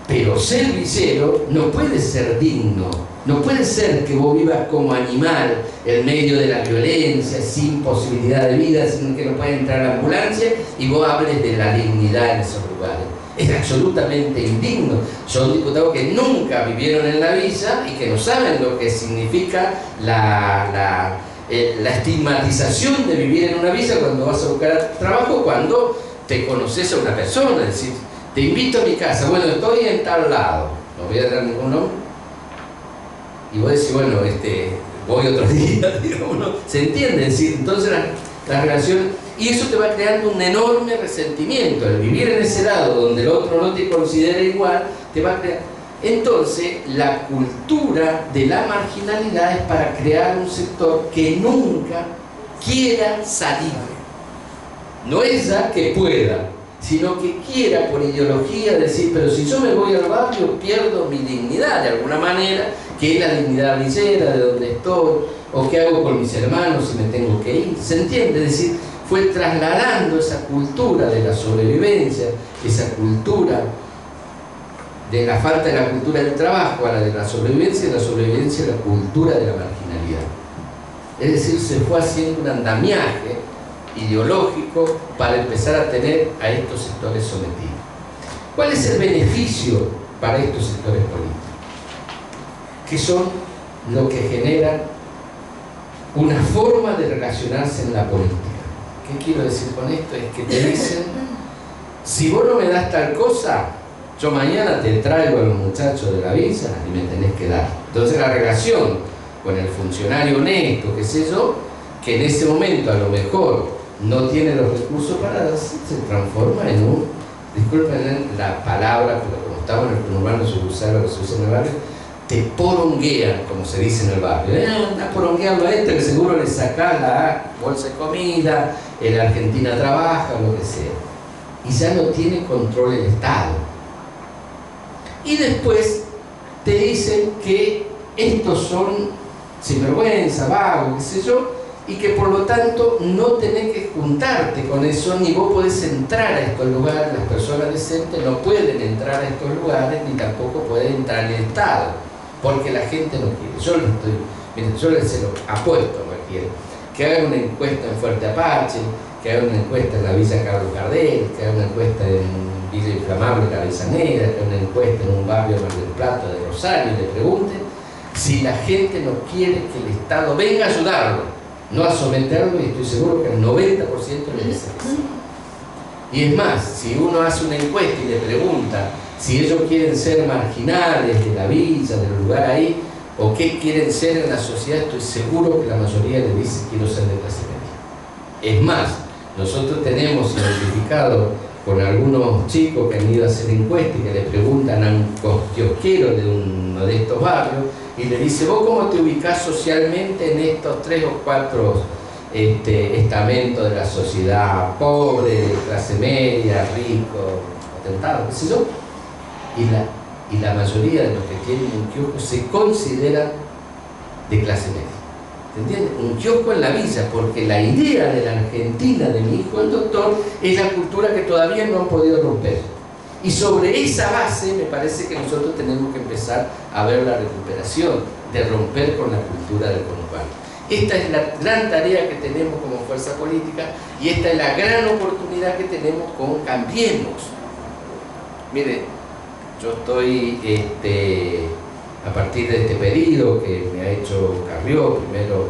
pero ser visero no puede ser digno. No puede ser que vos vivas como animal en medio de la violencia, sin posibilidad de vida, sin que no pueda entrar a la ambulancia, y vos hables de la dignidad en esos lugares. Es absolutamente indigno. Son diputados que nunca vivieron en la villa y que no saben lo que significa la estigmatización de vivir en una villa cuando vas a buscar trabajo, cuando te conoces a una persona. Es decir, te invito a mi casa, bueno, estoy en tal lado, no voy a dar ningún nombre, y vos decís, bueno, voy otro día, digamos, ¿no? ¿Se entiende? Es decir, entonces la relación, y eso te va creando un enorme resentimiento. El vivir en ese lado donde el otro no te considera igual, te va a crear. Entonces, la cultura de la marginalidad es para crear un sector que nunca quiera salir. No es ya que pueda, sino que quiera por ideología decir, pero si yo me voy al barrio pierdo mi dignidad de alguna manera, que es la dignidad visera de donde estoy, o qué hago con mis hermanos si me tengo que ir. ¿Se entiende? Es decir, fue trasladando esa cultura de la sobrevivencia, esa cultura de la falta de la cultura del trabajo a la de la sobrevivencia, y la sobrevivencia a la cultura de la marginalidad. Es decir, se fue haciendo un andamiaje ideológico para empezar a tener a estos sectores sometidos. ¿Cuál es el beneficio para estos sectores políticos? Que son lo que generan una forma de relacionarse en la política. ¿Qué quiero decir con esto? Es que te dicen, si vos no me das tal cosa, yo mañana te traigo a los muchachos de la villa y me tenés que dar. Entonces la relación con el funcionario honesto, qué sé yo, que en ese momento a lo mejor no tiene los recursos para darse, se transforma en un, disculpen la palabra, pero como estamos en el conurbano, se usa lo que se usa en el barrio, te poronguean, como se dice en el barrio. Anda porongueando a este que seguro le saca la bolsa de comida, en Argentina trabaja, lo que sea. Y ya no tiene control el Estado. Y después te dicen que estos son sinvergüenza, vagos, qué sé yo, y que por lo tanto no tenés que juntarte con eso, ni vos podés entrar a estos lugares. Las personas decentes no pueden entrar a estos lugares, ni tampoco pueden entrar en el Estado, porque la gente no quiere. Yo les se lo apuesto a cualquiera, que hagan una encuesta en Fuerte Apache, que hagan una encuesta en la Villa Carlos Gardel, que hagan una encuesta en Villa Inflamable Cabezanera, que hagan una encuesta en un barrio de Mar del Plata de Rosario, y le pregunten si la gente no quiere que el Estado venga a ayudarlo, no a someterlo, y estoy seguro que el 90% le dice que sí. Y es más, si uno hace una encuesta y le pregunta si ellos quieren ser marginales de la villa, del lugar ahí, o qué quieren ser en la sociedad, estoy seguro que la mayoría le dice quiero ser de clase media. Es más, nosotros tenemos identificado con algunos chicos que han ido a hacer encuestas y que le preguntan a un kiosquero de uno de estos barrios y le dice, ¿vos cómo te ubicás socialmente en estos 3 o 4 estamentos de la sociedad? Pobre, clase media, rico, atentado, qué sé yo. Y la mayoría de los que tienen un kiosco se consideran de clase media. ¿Entiendes? Un kiosco en la villa, porque la idea de la Argentina, de mi hijo el doctor, es la cultura que todavía no han podido romper. Y sobre esa base me parece que nosotros tenemos que empezar a ver la recuperación, de romper con la cultura del conurbano. Esta es la gran tarea que tenemos como fuerza política y esta es la gran oportunidad que tenemos con Cambiemos. Mire, yo estoy a partir de este pedido que me ha hecho Carrió, primero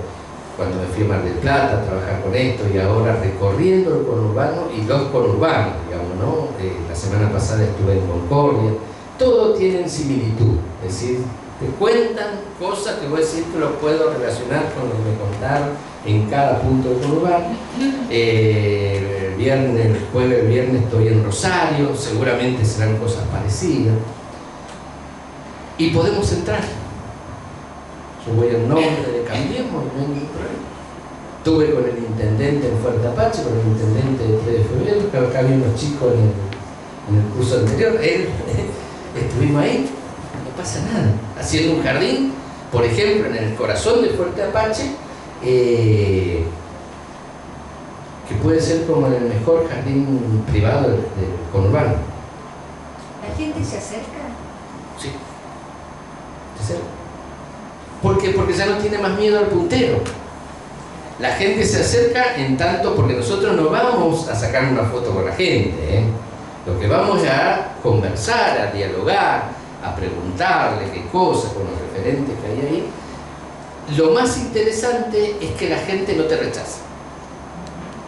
cuando me fui a Mar del Plata a trabajar con esto y ahora recorriendo el conurbano y los conurbanos, digamos, ¿no? La semana pasada estuve en Concordia, todos tienen similitud, es decir, te cuentan cosas que voy a decir que los puedo relacionar con lo que me contaron en cada punto del conurbano. El jueves, viernes estoy en Rosario, seguramente serán cosas parecidas. Y podemos entrar. Yo voy en nombre de Cambiemos y no hay ningún problema. Estuve con el intendente en Fuerte Apache, con el intendente de 3 de febrero, que acá había unos chicos en el curso anterior. Estuvimos ahí, no pasa nada. Haciendo un jardín, por ejemplo, en el corazón de Fuerte Apache, que puede ser como el mejor jardín privado del conurbano. ¿La gente se acerca? Sí. ¿Por qué? Porque ya no tiene más miedo al puntero. La gente se acerca en tanto, porque nosotros no vamos a sacar una foto con la gente, ¿eh? Lo que vamos a conversar, a dialogar, a preguntarle qué cosas con los referentes que hay ahí. Lo más interesante es que la gente no te rechaza.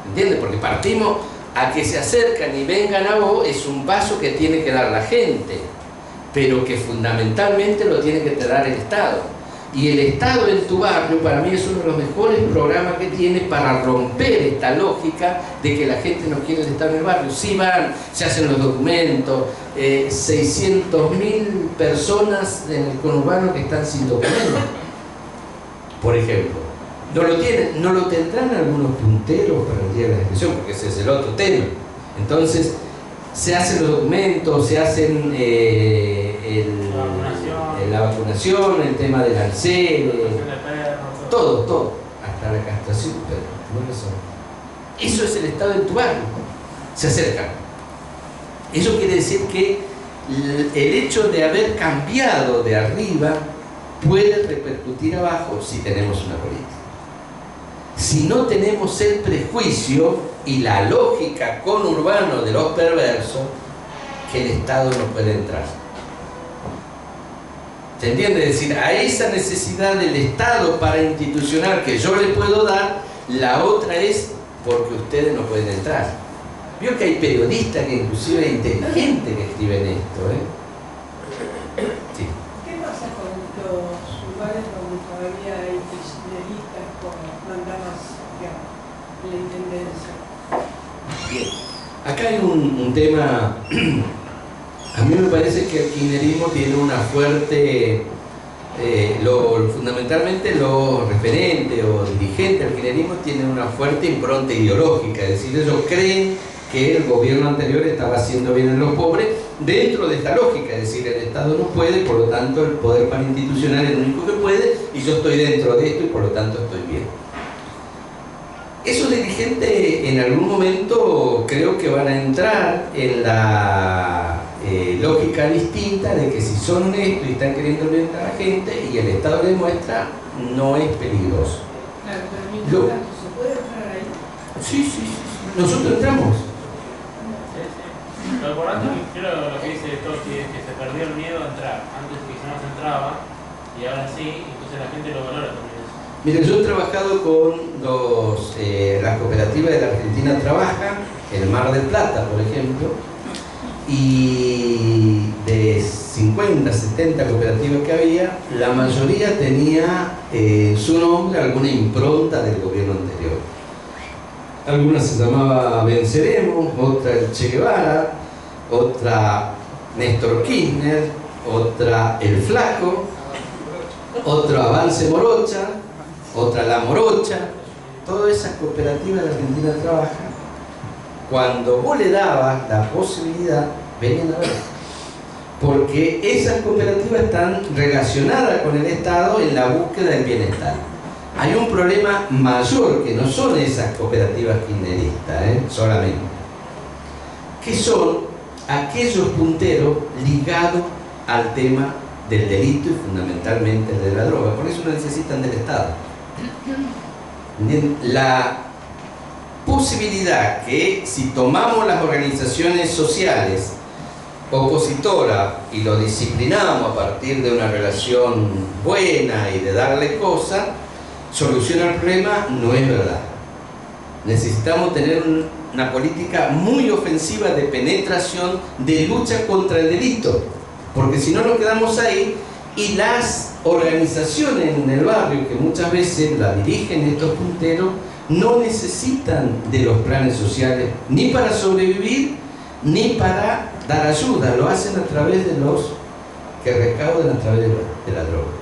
¿Entiendes? Porque partimos a que se acercan y vengan a vos, es un paso que tiene que dar la gente, pero que fundamentalmente lo tiene que dar el Estado. Y el Estado en tu barrio para mí es uno de los mejores programas que tiene para romper esta lógica de que la gente no quiere el Estado en el barrio. Sí van, se hacen los documentos, 600.000 personas en el conurbano que están sin documentos, por ejemplo. No lo tienen, no lo tendrán algunos punteros para el día de la elección, porque ese es el otro tema. Entonces, se hacen los documentos, se hacen la vacunación, el tema del alcel, todo, hasta la castración de perros. Eso es el Estado en tu barrio. Se acercan. Eso quiere decir que el hecho de haber cambiado de arriba puede repercutir abajo si tenemos una política. Si no tenemos el prejuicio y la lógica conurbano de los perversos, que el Estado no puede entrar. ¿Se entiende? Es decir, a esa necesidad del Estado para institucional que yo le puedo dar, la otra es porque ustedes no pueden entrar. Vio que hay periodistas que inclusive hay inteligentes que escriben esto, ¿eh? Sí. ¿Qué pasa con los lugares donde todavía hay kirchneristas con mandamas, digamos, en la intendencia? Bien. Acá hay un tema. A mí me parece que el kirchnerismo tiene una fuerte, fundamentalmente los referentes o dirigentes del kirchnerismo tienen una fuerte impronta ideológica, es decir, ellos creen que el gobierno anterior estaba haciendo bien a los pobres dentro de esta lógica, es decir, el Estado no puede, por lo tanto el poder parainstitucional es el único que puede y yo estoy dentro de esto y por lo tanto estoy bien. Esos dirigentes en algún momento creo que van a entrar en la lógica distinta de que si son honestos y están queriendo bien a la gente y el Estado les muestra, no es peligroso. Claro, pero mientras tanto, ¿se puede entrar ahí? Sí. Nosotros entramos. Lo importante, creo lo que dice Toki es que se perdió el miedo a entrar. Antes que no se entraba y ahora sí, entonces la gente lo valora también. Mire, yo he trabajado con las cooperativas de la Argentina Trabaja, en Mar del Plata, por ejemplo, y de 50, 70 cooperativas que había, la mayoría tenía su nombre alguna impronta del gobierno anterior. Algunas se llamaba Venceremos, otra el Che Guevara, otra Néstor Kirchner, otra el Flaco. otro Avance Morocha, otra La Morocha. Todas esas cooperativas de Argentina trabajan. Cuando vos le dabas la posibilidad, venían a ver. Porque esas cooperativas están relacionadas con el Estado en la búsqueda del bienestar. Hay un problema mayor que no son esas cooperativas kirchneristas, solamente, que son aquellos punteros ligados al tema del delito y fundamentalmente el de la droga. Por eso no necesitan del Estado. La posibilidad que si tomamos las organizaciones sociales opositoras y lo disciplinamos a partir de una relación buena y de darle cosas, soluciona el problema, no es verdad. Necesitamos tener una política muy ofensiva de penetración, de lucha contra el delito, porque si no nos quedamos ahí. Y las organizaciones en el barrio, que muchas veces la dirigen estos punteros, no necesitan de los planes sociales ni para sobrevivir ni para dar ayuda, lo hacen a través de los que recaudan a través de la droga.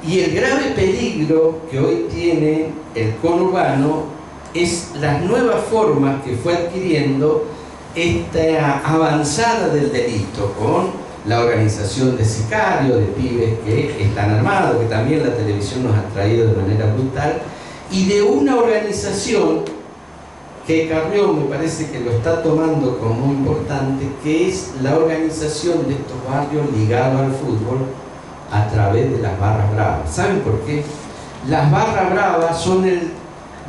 Y el grave peligro que hoy tiene el conurbano es las nuevas formas que fue adquiriendo esta avanzada del delito, con la organización de sicarios, de pibes que están armados, que también la televisión nos ha traído de manera brutal, y de una organización que Carrión me parece que lo está tomando como muy importante, que es la organización de estos barrios ligados al fútbol a través de las barras bravas. ¿Saben por qué? Las barras bravas son el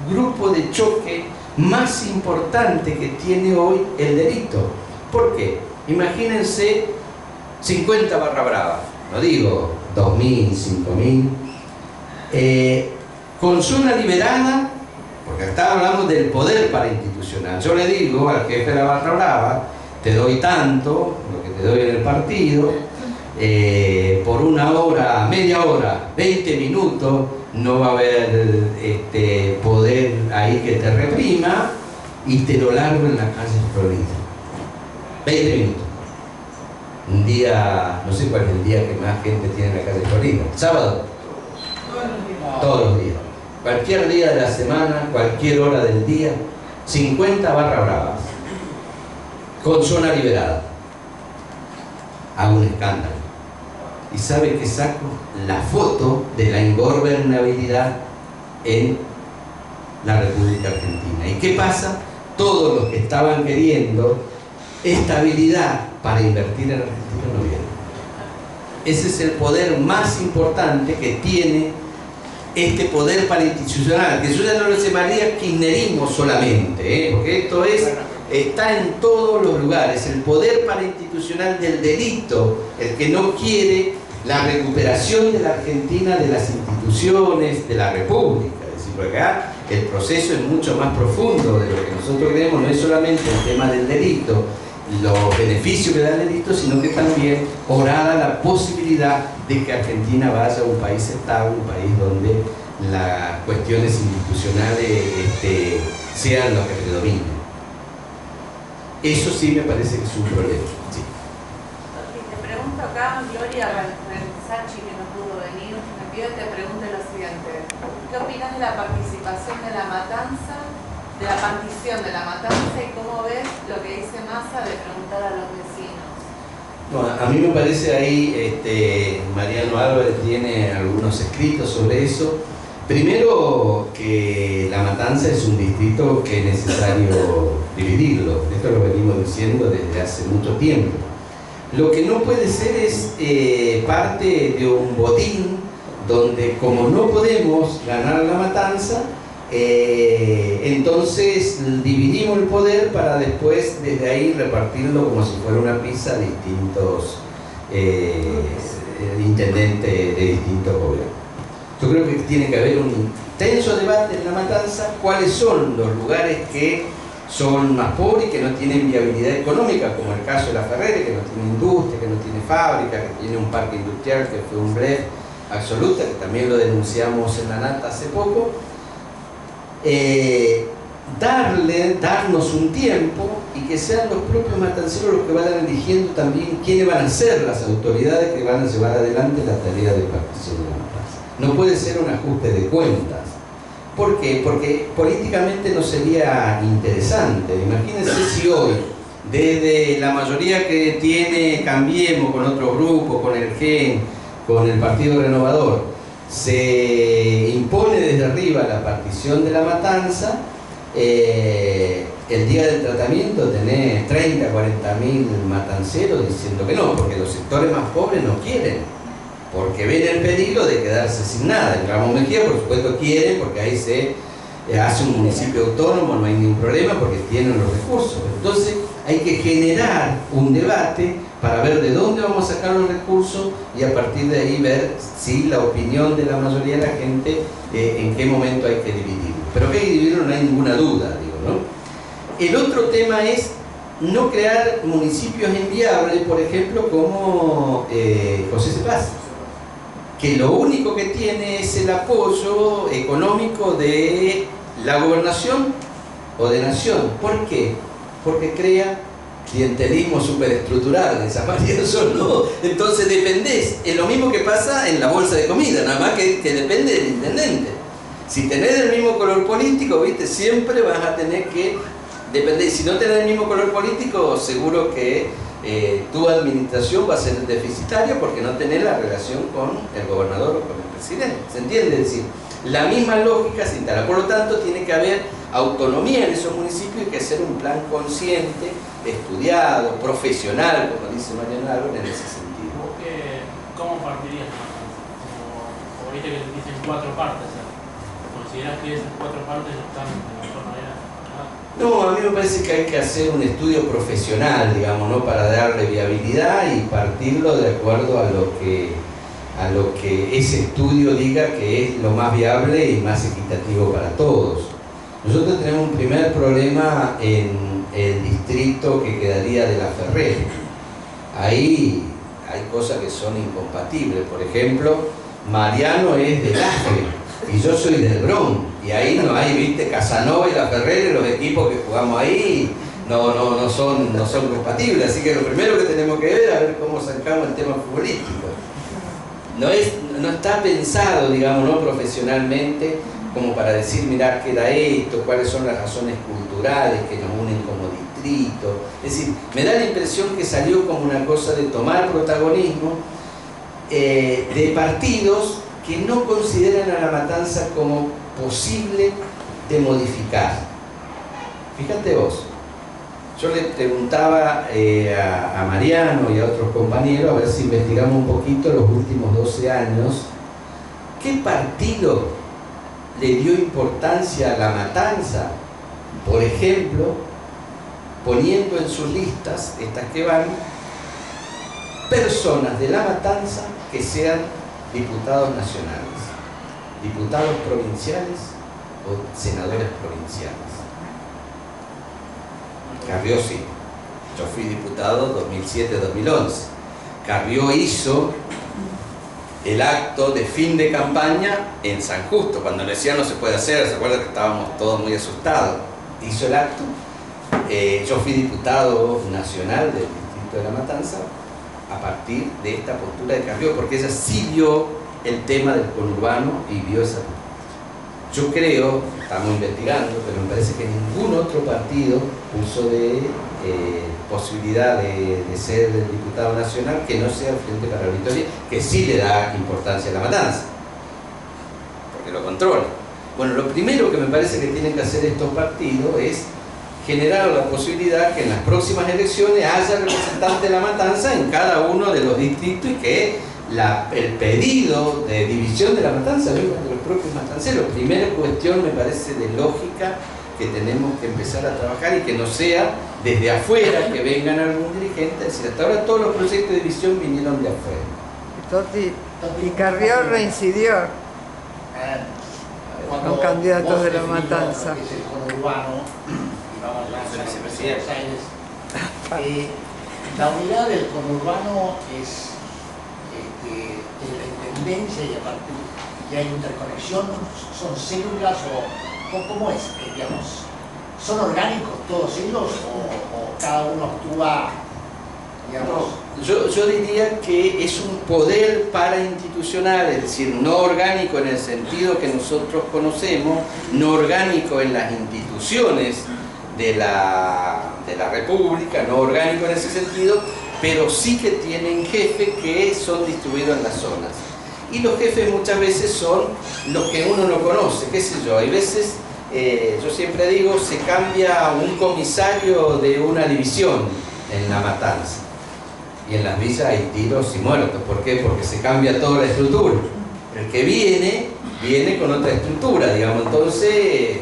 grupo de choque más importante que tiene hoy el delito. ¿Por qué? Imagínense 50 barras bravas, no digo 2.000, 5.000, con zona liberada, porque acá hablamos del poder parainstitucional. Yo le digo al jefe de la barra brava, te doy tanto, lo que te doy en el partido, por una hora, media hora, 20 minutos, no va a haber poder ahí que te reprima, y te lo largo en la calle Florida. 20 minutos. Un día, no sé cuál es el día que más gente tiene en la calle Florida. ¿Sábado? Todos los días. Cualquier día de la semana, cualquier hora del día, 50 barras bravas, con zona liberada. Hago un escándalo. ¿Y sabe que saco? La foto de la ingobernabilidad en la República Argentina. ¿Y qué pasa? Todos los que estaban queriendo estabilidad para invertir en Argentina no vienen. Ese es el poder más importante que tiene este poder parainstitucional, que yo ya no lo llamaría kirchnerismo solamente, porque esto está en todos los lugares, el poder parainstitucional del delito, el que no quiere la recuperación de la Argentina de las instituciones de la República. Es decir, por acá el proceso es mucho más profundo de lo que nosotros creemos, no es solamente el tema del delito, los beneficios que da el delito, sino que también orada la posibilidad de que Argentina vaya a un país estable, un país donde las cuestiones institucionales sean los que predominen. Eso sí me parece que es un problema. Sí. Te pregunto acá, Gloria Sachi, que no pudo venir, me pido que te pregunte lo siguiente. ¿Qué opinas de la participación de la matanza, de la partición de la matanza, y cómo ves lo que dice Massa de preguntar a los vecinos? No, a mí me parece ahí, Mariano Álvarez tiene algunos escritos sobre eso. Primero, que La Matanza es un distrito que es necesario dividirlo. Esto lo venimos diciendo desde hace mucho tiempo. Lo que no puede ser es parte de un botín donde, como no podemos ganar La Matanza, entonces dividimos el poder para después desde ahí repartirlo como si fuera una pizza a distintos intendentes de distintos gobiernos. Yo creo que tiene que haber un intenso debate en La Matanza, cuáles son los lugares que son más pobres y que no tienen viabilidad económica, como el caso de La Ferrere, que no tiene industria, que no tiene fábrica, que tiene un parque industrial que fue un blef absoluta, que también lo denunciamos en La Nata hace poco. Darnos un tiempo y que sean los propios matanceros los que vayan eligiendo también quiénes van a ser las autoridades que van a llevar adelante la tarea de partición de la matanza. no puede ser un ajuste de cuentas. ¿Por qué? Porque políticamente no sería interesante. Imagínense si hoy, desde la mayoría que tiene Cambiemos, con otros grupos, con el GEN, con el Partido Renovador, se impone desde arriba la partición de La Matanza, el día del tratamiento tenés 30, 40 mil matanceros diciendo que no, porque los sectores más pobres no quieren, porque ven el peligro de quedarse sin nada. En Ramos Mejía, por supuesto, quieren, porque ahí se hace un municipio autónomo, no hay ningún problema, porque tienen los recursos. Entonces hay que generar un debate para ver de dónde vamos a sacar los recursos y a partir de ahí ver si la opinión de la mayoría de la gente en qué momento hay que dividirlo. Pero que hay que dividirlo no hay ninguna duda, digo, ¿no? El otro tema es no crear municipios inviables, por ejemplo, como José Cepaz, que lo único que tiene es el apoyo económico de la gobernación o de nación. ¿Por qué? Porque crea clientelismo superestructural, esa María solo. Entonces dependés. Es lo mismo que pasa en la bolsa de comida, nada más que depende del intendente. Si tenés el mismo color político, ¿viste? Siempre vas a tener que depender. Si no tenés el mismo color político, seguro que tu administración va a ser deficitaria porque no tenés la relación con el gobernador o con el presidente. ¿Se entiende? Es decir, la misma lógica se instala. Por lo tanto, tiene que haber autonomía en esos municipios y que hacer un plan consciente, estudiado, profesional, como dice Mariano Álvarez, en ese sentido. ¿Vos cómo partirías la matanza? Como viste que dicen 4 partes. ¿Considerás que esas 4 partes no están de la mejor manera? No, a mí me parece que hay que hacer un estudio profesional, digamos, ¿no? Para darle viabilidad y partirlo de acuerdo a lo que ese estudio diga que es lo más viable y más equitativo para todos. Nosotros tenemos un primer problema en el distrito que quedaría de La Ferrer. Ahí hay cosas que son incompatibles. Por ejemplo, Mariano es del AFE y yo soy del Bronx. Y ahí no hay, viste, Casanova y La Ferrer, y los equipos que jugamos ahí no son compatibles. Así que lo primero que tenemos que ver es a ver cómo sacamos el tema futbolístico. No está pensado, digamos, ¿no? Profesionalmente, como para decir, mirá, queda esto, cuáles son las razones culturales que nos unen como distrito. Es decir, me da la impresión que salió como una cosa de tomar protagonismo de partidos que no consideran a La Matanza como posible de modificar. Fíjate vos, yo le preguntaba a Mariano y a otros compañeros, a ver si investigamos un poquito los últimos 12 años, ¿qué partido le dio importancia a La Matanza? Por ejemplo, poniendo en sus listas, estas que van, personas de La Matanza que sean diputados nacionales, diputados provinciales o senadores provinciales. Carrió sí, yo fui diputado 2007-2011. Carrió hizo el acto de fin de campaña en San Justo, cuando le decían no se puede hacer, se acuerda que estábamos todos muy asustados. Hizo el acto, yo fui diputado nacional del distrito de La Matanza a partir de esta postura de Carrió, porque ella sí vio el tema del conurbano y vio esa. Yo creo, estamos investigando, pero me parece que ningún otro partido puso de posibilidad de ser el diputado nacional que no sea el Frente para la Victoria, que sí le da importancia a La Matanza, porque lo controla. Bueno, lo primero que me parece que tienen que hacer estos partidos es generar la posibilidad que en las próximas elecciones haya representantes de La Matanza en cada uno de los distritos y que el pedido de división de La Matanza venga de los propios matanceros. Primera cuestión, me parece, de lógica que tenemos que empezar a trabajar y que no sea desde afuera que vengan algún dirigente. Es decir, hasta ahora todos los proyectos de división vinieron de afuera. Y Carrió reincidió con candidatos de La Matanza. Es el conurbano, y vamos a Buenos Aires. La unidad del conurbano es de la intendencia y aparte que hay interconexión, son células o ¿cómo es? Digamos, ¿son orgánicos todos ellos o cada uno actúa, digamos? Yo diría que es un poder parainstitucional, es decir, no orgánico en el sentido que nosotros conocemos, no orgánico en las instituciones de la República, no orgánico en ese sentido, pero sí que tienen jefes que son distribuidos en las zonas. Y los jefes muchas veces son los que uno no conoce, qué sé yo, hay veces, yo siempre digo, se cambia un comisario de una división en La Matanza. Y en las villas hay tiros y muertos. ¿Por qué? Porque se cambia toda la estructura. El que viene con otra estructura, digamos. Entonces,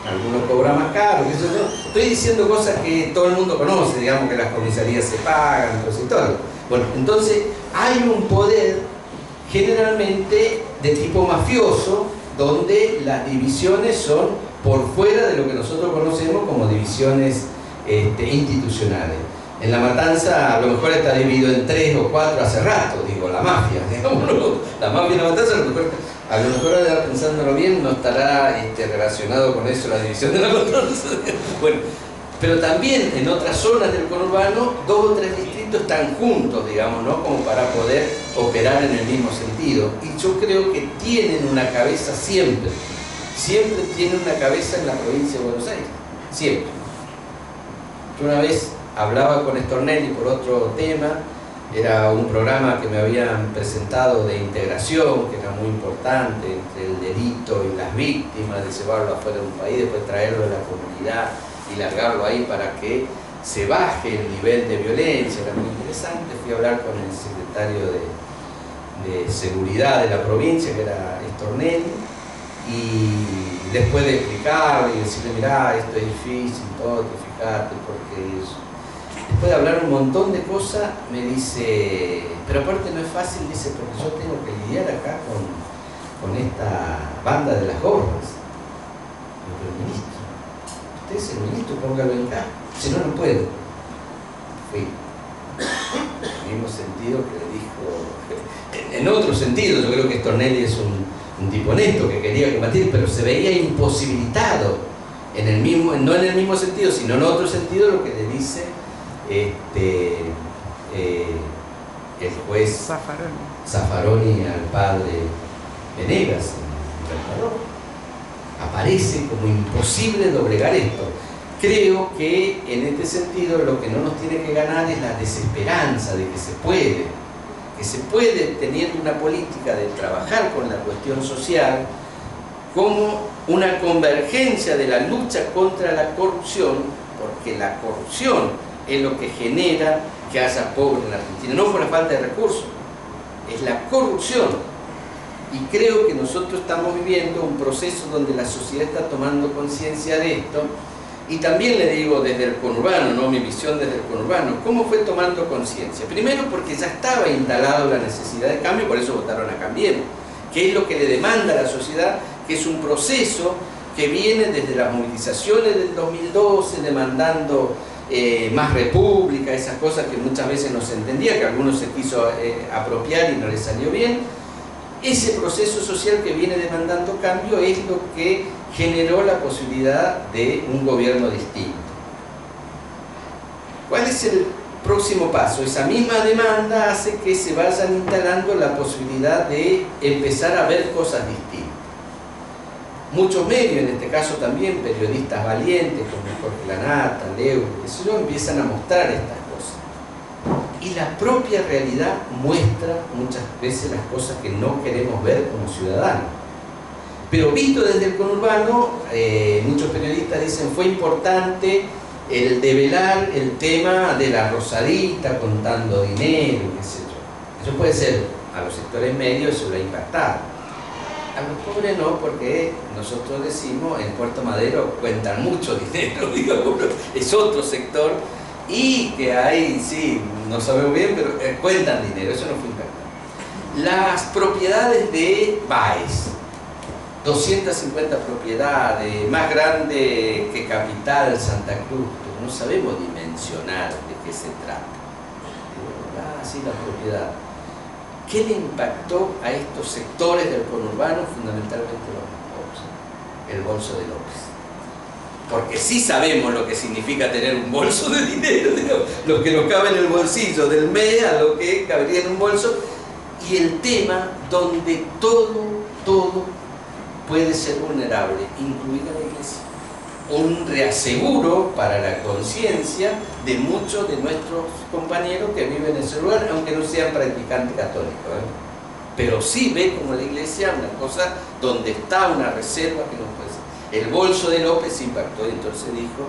algunos cobran más caro, qué sé yo. Estoy diciendo cosas que todo el mundo conoce, digamos que las comisarías se pagan, todo y todo. Bueno, entonces hay un poder generalmente de tipo mafioso, donde las divisiones son por fuera de lo que nosotros conocemos como divisiones institucionales. En La Matanza a lo mejor está dividido en 3 o 4 hace rato, digo, la mafia, digamos, la mafia en La Matanza a lo mejor pensándolo bien no estará relacionado con eso la división de La Matanza. Bueno, pero también en otras zonas del conurbano 2 o 3 distritos están juntos, digamos, ¿no? Como para poder operar en el mismo sentido. Y yo creo que tienen una cabeza siempre tienen una cabeza en la provincia de Buenos Aires, siempre. Yo una vez hablaba con Stornelli por otro tema, era un programa que me habían presentado de integración, que era muy importante, entre el delito y las víctimas, de llevarlo afuera de un país, después traerlo a la comunidad y largarlo ahí para que se baje el nivel de violencia. Era muy interesante. Fui a hablar con el secretario de Seguridad de la provincia, que era Stornelli, y después de explicarle y decirle, mirá, esto es difícil, todo, fíjate, porque es... Después de hablar un montón de cosas, me dice, pero aparte no es fácil, dice, porque yo tengo que lidiar acá con esta banda de las gorras. Pero el ministro, usted es el ministro, póngalo en acá, si no, no puedo. Fui. En el mismo sentido que le dijo, en otro sentido, yo creo que Stornelli es un tipo honesto que quería combatir, pero se veía imposibilitado, no en el mismo sentido, sino en otro sentido, lo que le dice el juez Zaffaroni al padre Venegas, aparece como imposible doblegar esto. Creo que en este sentido lo que no nos tiene que ganar es la desesperanza de que se puede teniendo una política de trabajar con la cuestión social como una convergencia de la lucha contra la corrupción, porque la corrupción es lo que genera que haya pobres en la Argentina, no por la falta de recursos, es la corrupción. Y creo que nosotros estamos viviendo un proceso donde la sociedad está tomando conciencia de esto. Y también le digo desde el conurbano, ¿no? Mi visión desde el conurbano, ¿cómo fue tomando conciencia? Primero porque ya estaba instalado la necesidad de cambio, por eso votaron a Cambiemos, que es lo que le demanda a la sociedad, que es un proceso que viene desde las movilizaciones del 2012, demandando más república, esas cosas que muchas veces no se entendía, que algunos se quiso apropiar y no les salió bien. Ese proceso social que viene demandando cambio es lo que generó la posibilidad de un gobierno distinto. ¿Cuál es el próximo paso? Esa misma demanda hace que se vayan instalando la posibilidad de empezar a ver cosas distintas. Muchos medios, en este caso también periodistas valientes como Jorge Lanata, Leo, empiezan a mostrar estas cosas. Y la propia realidad muestra muchas veces las cosas que no queremos ver como ciudadanos. Pero visto desde el conurbano, muchos periodistas dicen fue importante el develar el tema de la Rosadita contando dinero, qué sé yo. Eso puede ser, a los sectores medios eso lo ha impactado. A los pobres no, porque nosotros decimos en Puerto Madero cuentan mucho dinero, digamos, es otro sector, y que hay, sí, no sabemos bien, pero cuentan dinero, eso no fue impactante. Las propiedades de Baez, 250 propiedades, más grande que Capital, Santa Cruz, pero no sabemos dimensionar de qué se trata. Así la propiedad. ¿Qué le impactó a estos sectores del conurbano, fundamentalmente los pobres? El bolso de López. porque sí sabemos lo que significa tener un bolso de dinero, digamos, lo que nos cabe en el bolsillo del mes a lo que cabería en un bolso, y el tema donde todo puede ser vulnerable, incluida la iglesia. Un reaseguro para la conciencia de muchos de nuestros compañeros que viven en ese lugar, aunque no sean practicantes católicos, pero sí ve como la iglesia una cosa donde está una reserva que no puede ser. El bolso de López impactó y entonces dijo,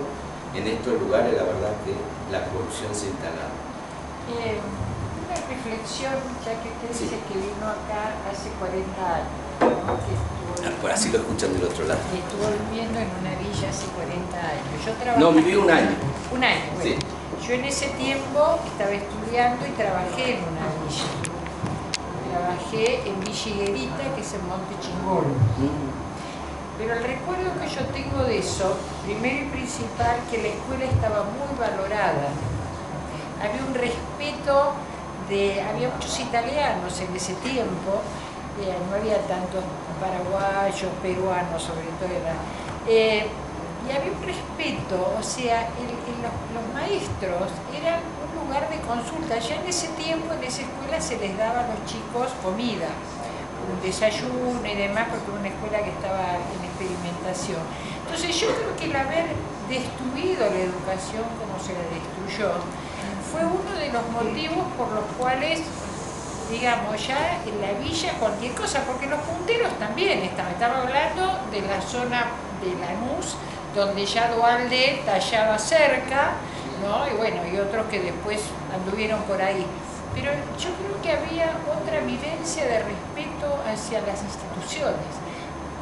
en estos lugares la verdad que la corrupción se instalaba. Una reflexión, ya que usted dice que vino acá hace 40 años, ¿no? Pues así lo escuchan del otro lado. Estuvo viviendo en una villa hace 40 años. Yo trabajé, no, viví un año. Un año, bueno. Sí. Yo en ese tiempo estaba estudiando y trabajé en una villa. Trabajé en Villa Higuerita, que es en Monte Chingolo. Pero el recuerdo que yo tengo de eso, primero y principal, que la escuela estaba muy valorada. Había un respeto había muchos italianos en ese tiempo, no había tantos paraguayos, peruanos sobre todo, y había un respeto, o sea, los maestros eran un lugar de consulta. Ya en ese tiempo, en esa escuela se les daba a los chicos comida, un desayuno y demás, porque era una escuela que estaba en experimentación. Entonces yo creo que el haber destruido la educación como se la destruyó fue uno de los motivos por los cuales, digamos, ya en la villa cualquier cosa, porque los punteros también estaba hablando de la zona de Lanús, donde ya Duhalde tallaba cerca, ¿no? Y bueno, y otros que después anduvieron por ahí. Pero yo creo que había otra vivencia de respeto hacia las instituciones,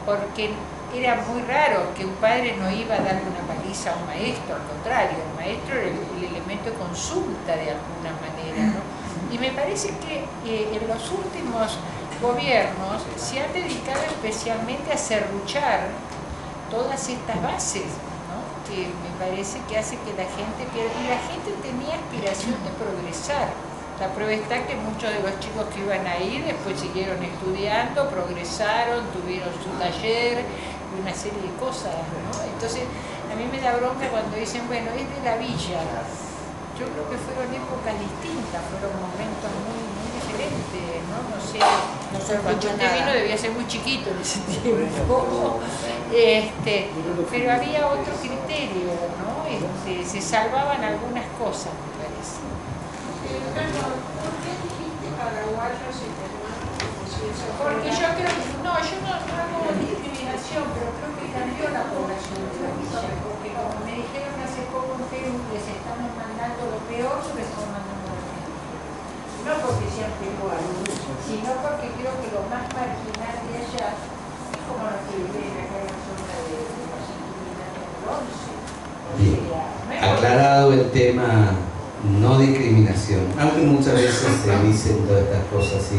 porque era muy raro que un padre no iba a darle una paliza a un maestro, al contrario, el maestro era el elemento de consulta de alguna manera, ¿no? Y me parece que en los últimos gobiernos se han dedicado especialmente a serruchar todas estas bases, ¿no? Que me parece que hace que la gente pierda, y la gente tenía aspiración de progresar. La prueba está que muchos de los chicos que iban ahí después siguieron estudiando, progresaron, tuvieron su taller y una serie de cosas, ¿no? Entonces, a mí me da bronca cuando dicen, bueno, es de la villa. Yo creo que fueron épocas distintas, fueron momentos muy diferentes, ¿no? No sé, cuando usted vino debía ser muy chiquito en ese tiempo, pero había otro criterio, ¿no? Se salvaban algunas cosas, me parece. ¿Por qué dijiste paraguayos y peruanos? Porque yo creo que, no, yo no hago discriminación, pero creo que cambió la población de la villa, porque como me dijeron hace poco en Perú, les estamos mandando lo peor, les estamos mandando lo peor. No porque sean peruanos, sino porque creo que lo más marginal de allá es como lo que viven acá en la zona de los inquilinos del 11. Bien, aclarado el tema. No discriminación, aunque muchas veces se dicen todas estas cosas así.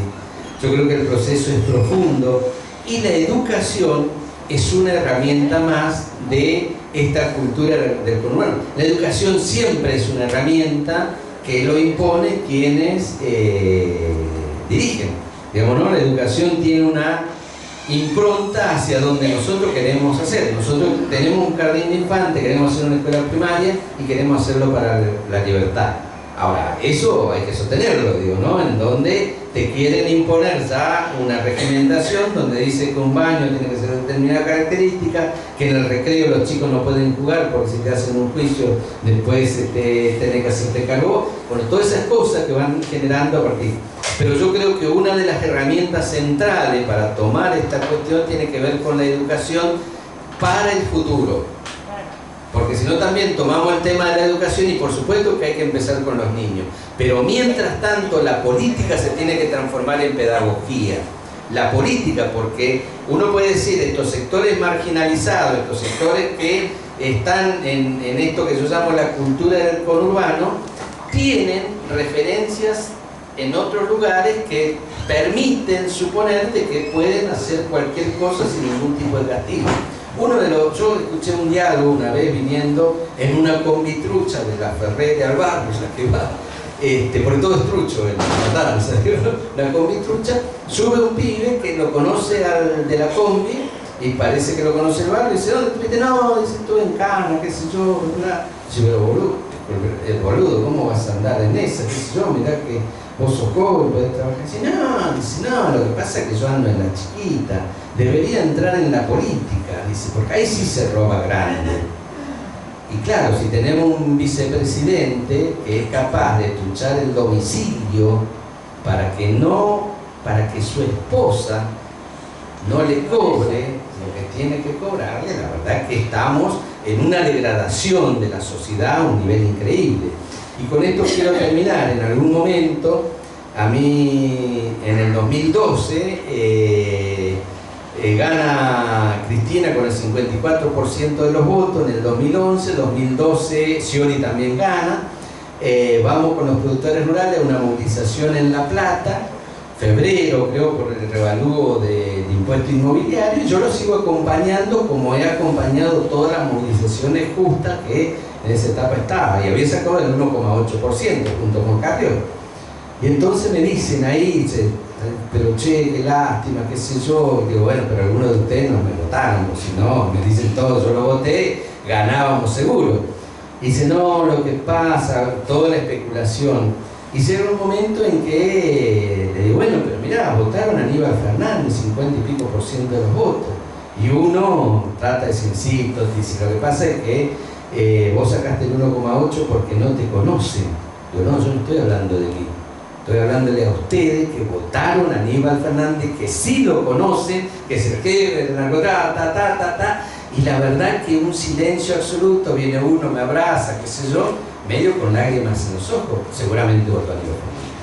Yo creo que el proceso es profundo y la educación es una herramienta más de esta cultura del conurbano. La educación siempre es una herramienta que lo impone quienes dirigen. Digamos, ¿no? La educación tiene una impronta hacia donde nosotros queremos hacer. Nosotros tenemos un jardín de infantes, queremos hacer una escuela primaria y queremos hacerlo para la libertad. Ahora, eso hay que sostenerlo, digo, ¿no? En donde te quieren imponer ya una reglamentación donde dice que un baño tiene que ser de determinada característica, que en el recreo los chicos no pueden jugar porque si te hacen un juicio después tenés que hacerte cargo. Bueno, todas esas cosas que van generando a partir. Pero yo creo que una de las herramientas centrales para tomar esta cuestión tiene que ver con la educación para el futuro. Porque si no también tomamos el tema de la educación y por supuesto que hay que empezar con los niños. Pero mientras tanto la política se tiene que transformar en pedagogía. La política, porque uno puede decir estos sectores marginalizados, estos sectores que están en esto que yo llamo la cultura del conurbano, tienen referencias en otros lugares que permiten suponer de que pueden hacer cualquier cosa sin ningún tipo de castigo. Yo escuché un diálogo una vez viniendo en una combitrucha de la Ferré de Albarro, la que va, porque todo es trucho en la matanza, la combitrucha, sube un pibe que lo conoce al de la combi y parece que lo conoce el barrio, y dice, ¿dónde estuviste? No, dice, estuve en Cana, qué sé yo, bla. Dice, pero boludo, ¿cómo vas a andar en esa? ¿Qué sé yo? Mirá que vos sos joven, podés trabajar. Dice, no, lo que pasa es que yo ando en la chiquita, debería entrar en la política, dice, porque ahí sí se roba grande. Y claro, si tenemos un vicepresidente que es capaz de truchar el domicilio para que su esposa no le cobre lo que tiene que cobrarle, la verdad es que estamos en una degradación de la sociedad a un nivel increíble. Y con esto quiero terminar. En algún momento, a mí en el 2012 gana Cristina con el 54% de los votos. En el 2012 Scioli también gana. Vamos con los productores rurales a una movilización en La Plata, febrero creo, por el revalúo de impuesto inmobiliario, y yo lo sigo acompañando como he acompañado todas las movilizaciones justas que en esa etapa estaba, y había sacado el 1,8% junto con Carrión. Y entonces me dicen ahí, dice, pero che, qué lástima, qué sé yo. Y digo, bueno, pero algunos de ustedes no me votaron, pues si no, me dicen todos, yo lo voté, ganábamos seguro. Y dice, no, lo que pasa, toda la especulación. Y llega un momento en que le digo, bueno, pero mirá, votaron a Aníbal Fernández, 50 y pico % de los votos. Y uno trata de decir, sí, dice, lo que pasa es que vos sacaste el 1,8 porque no te conocen. Digo, no, yo no estoy hablando de mí. Estoy hablándole a ustedes que votaron a Aníbal Fernández, que sí lo conocen, que es el jefe del narcotráfico, y la verdad que un silencio absoluto, viene uno, me abraza, qué sé yo, medio con lágrimas en los ojos, seguramente votó a Aníbal Fernández.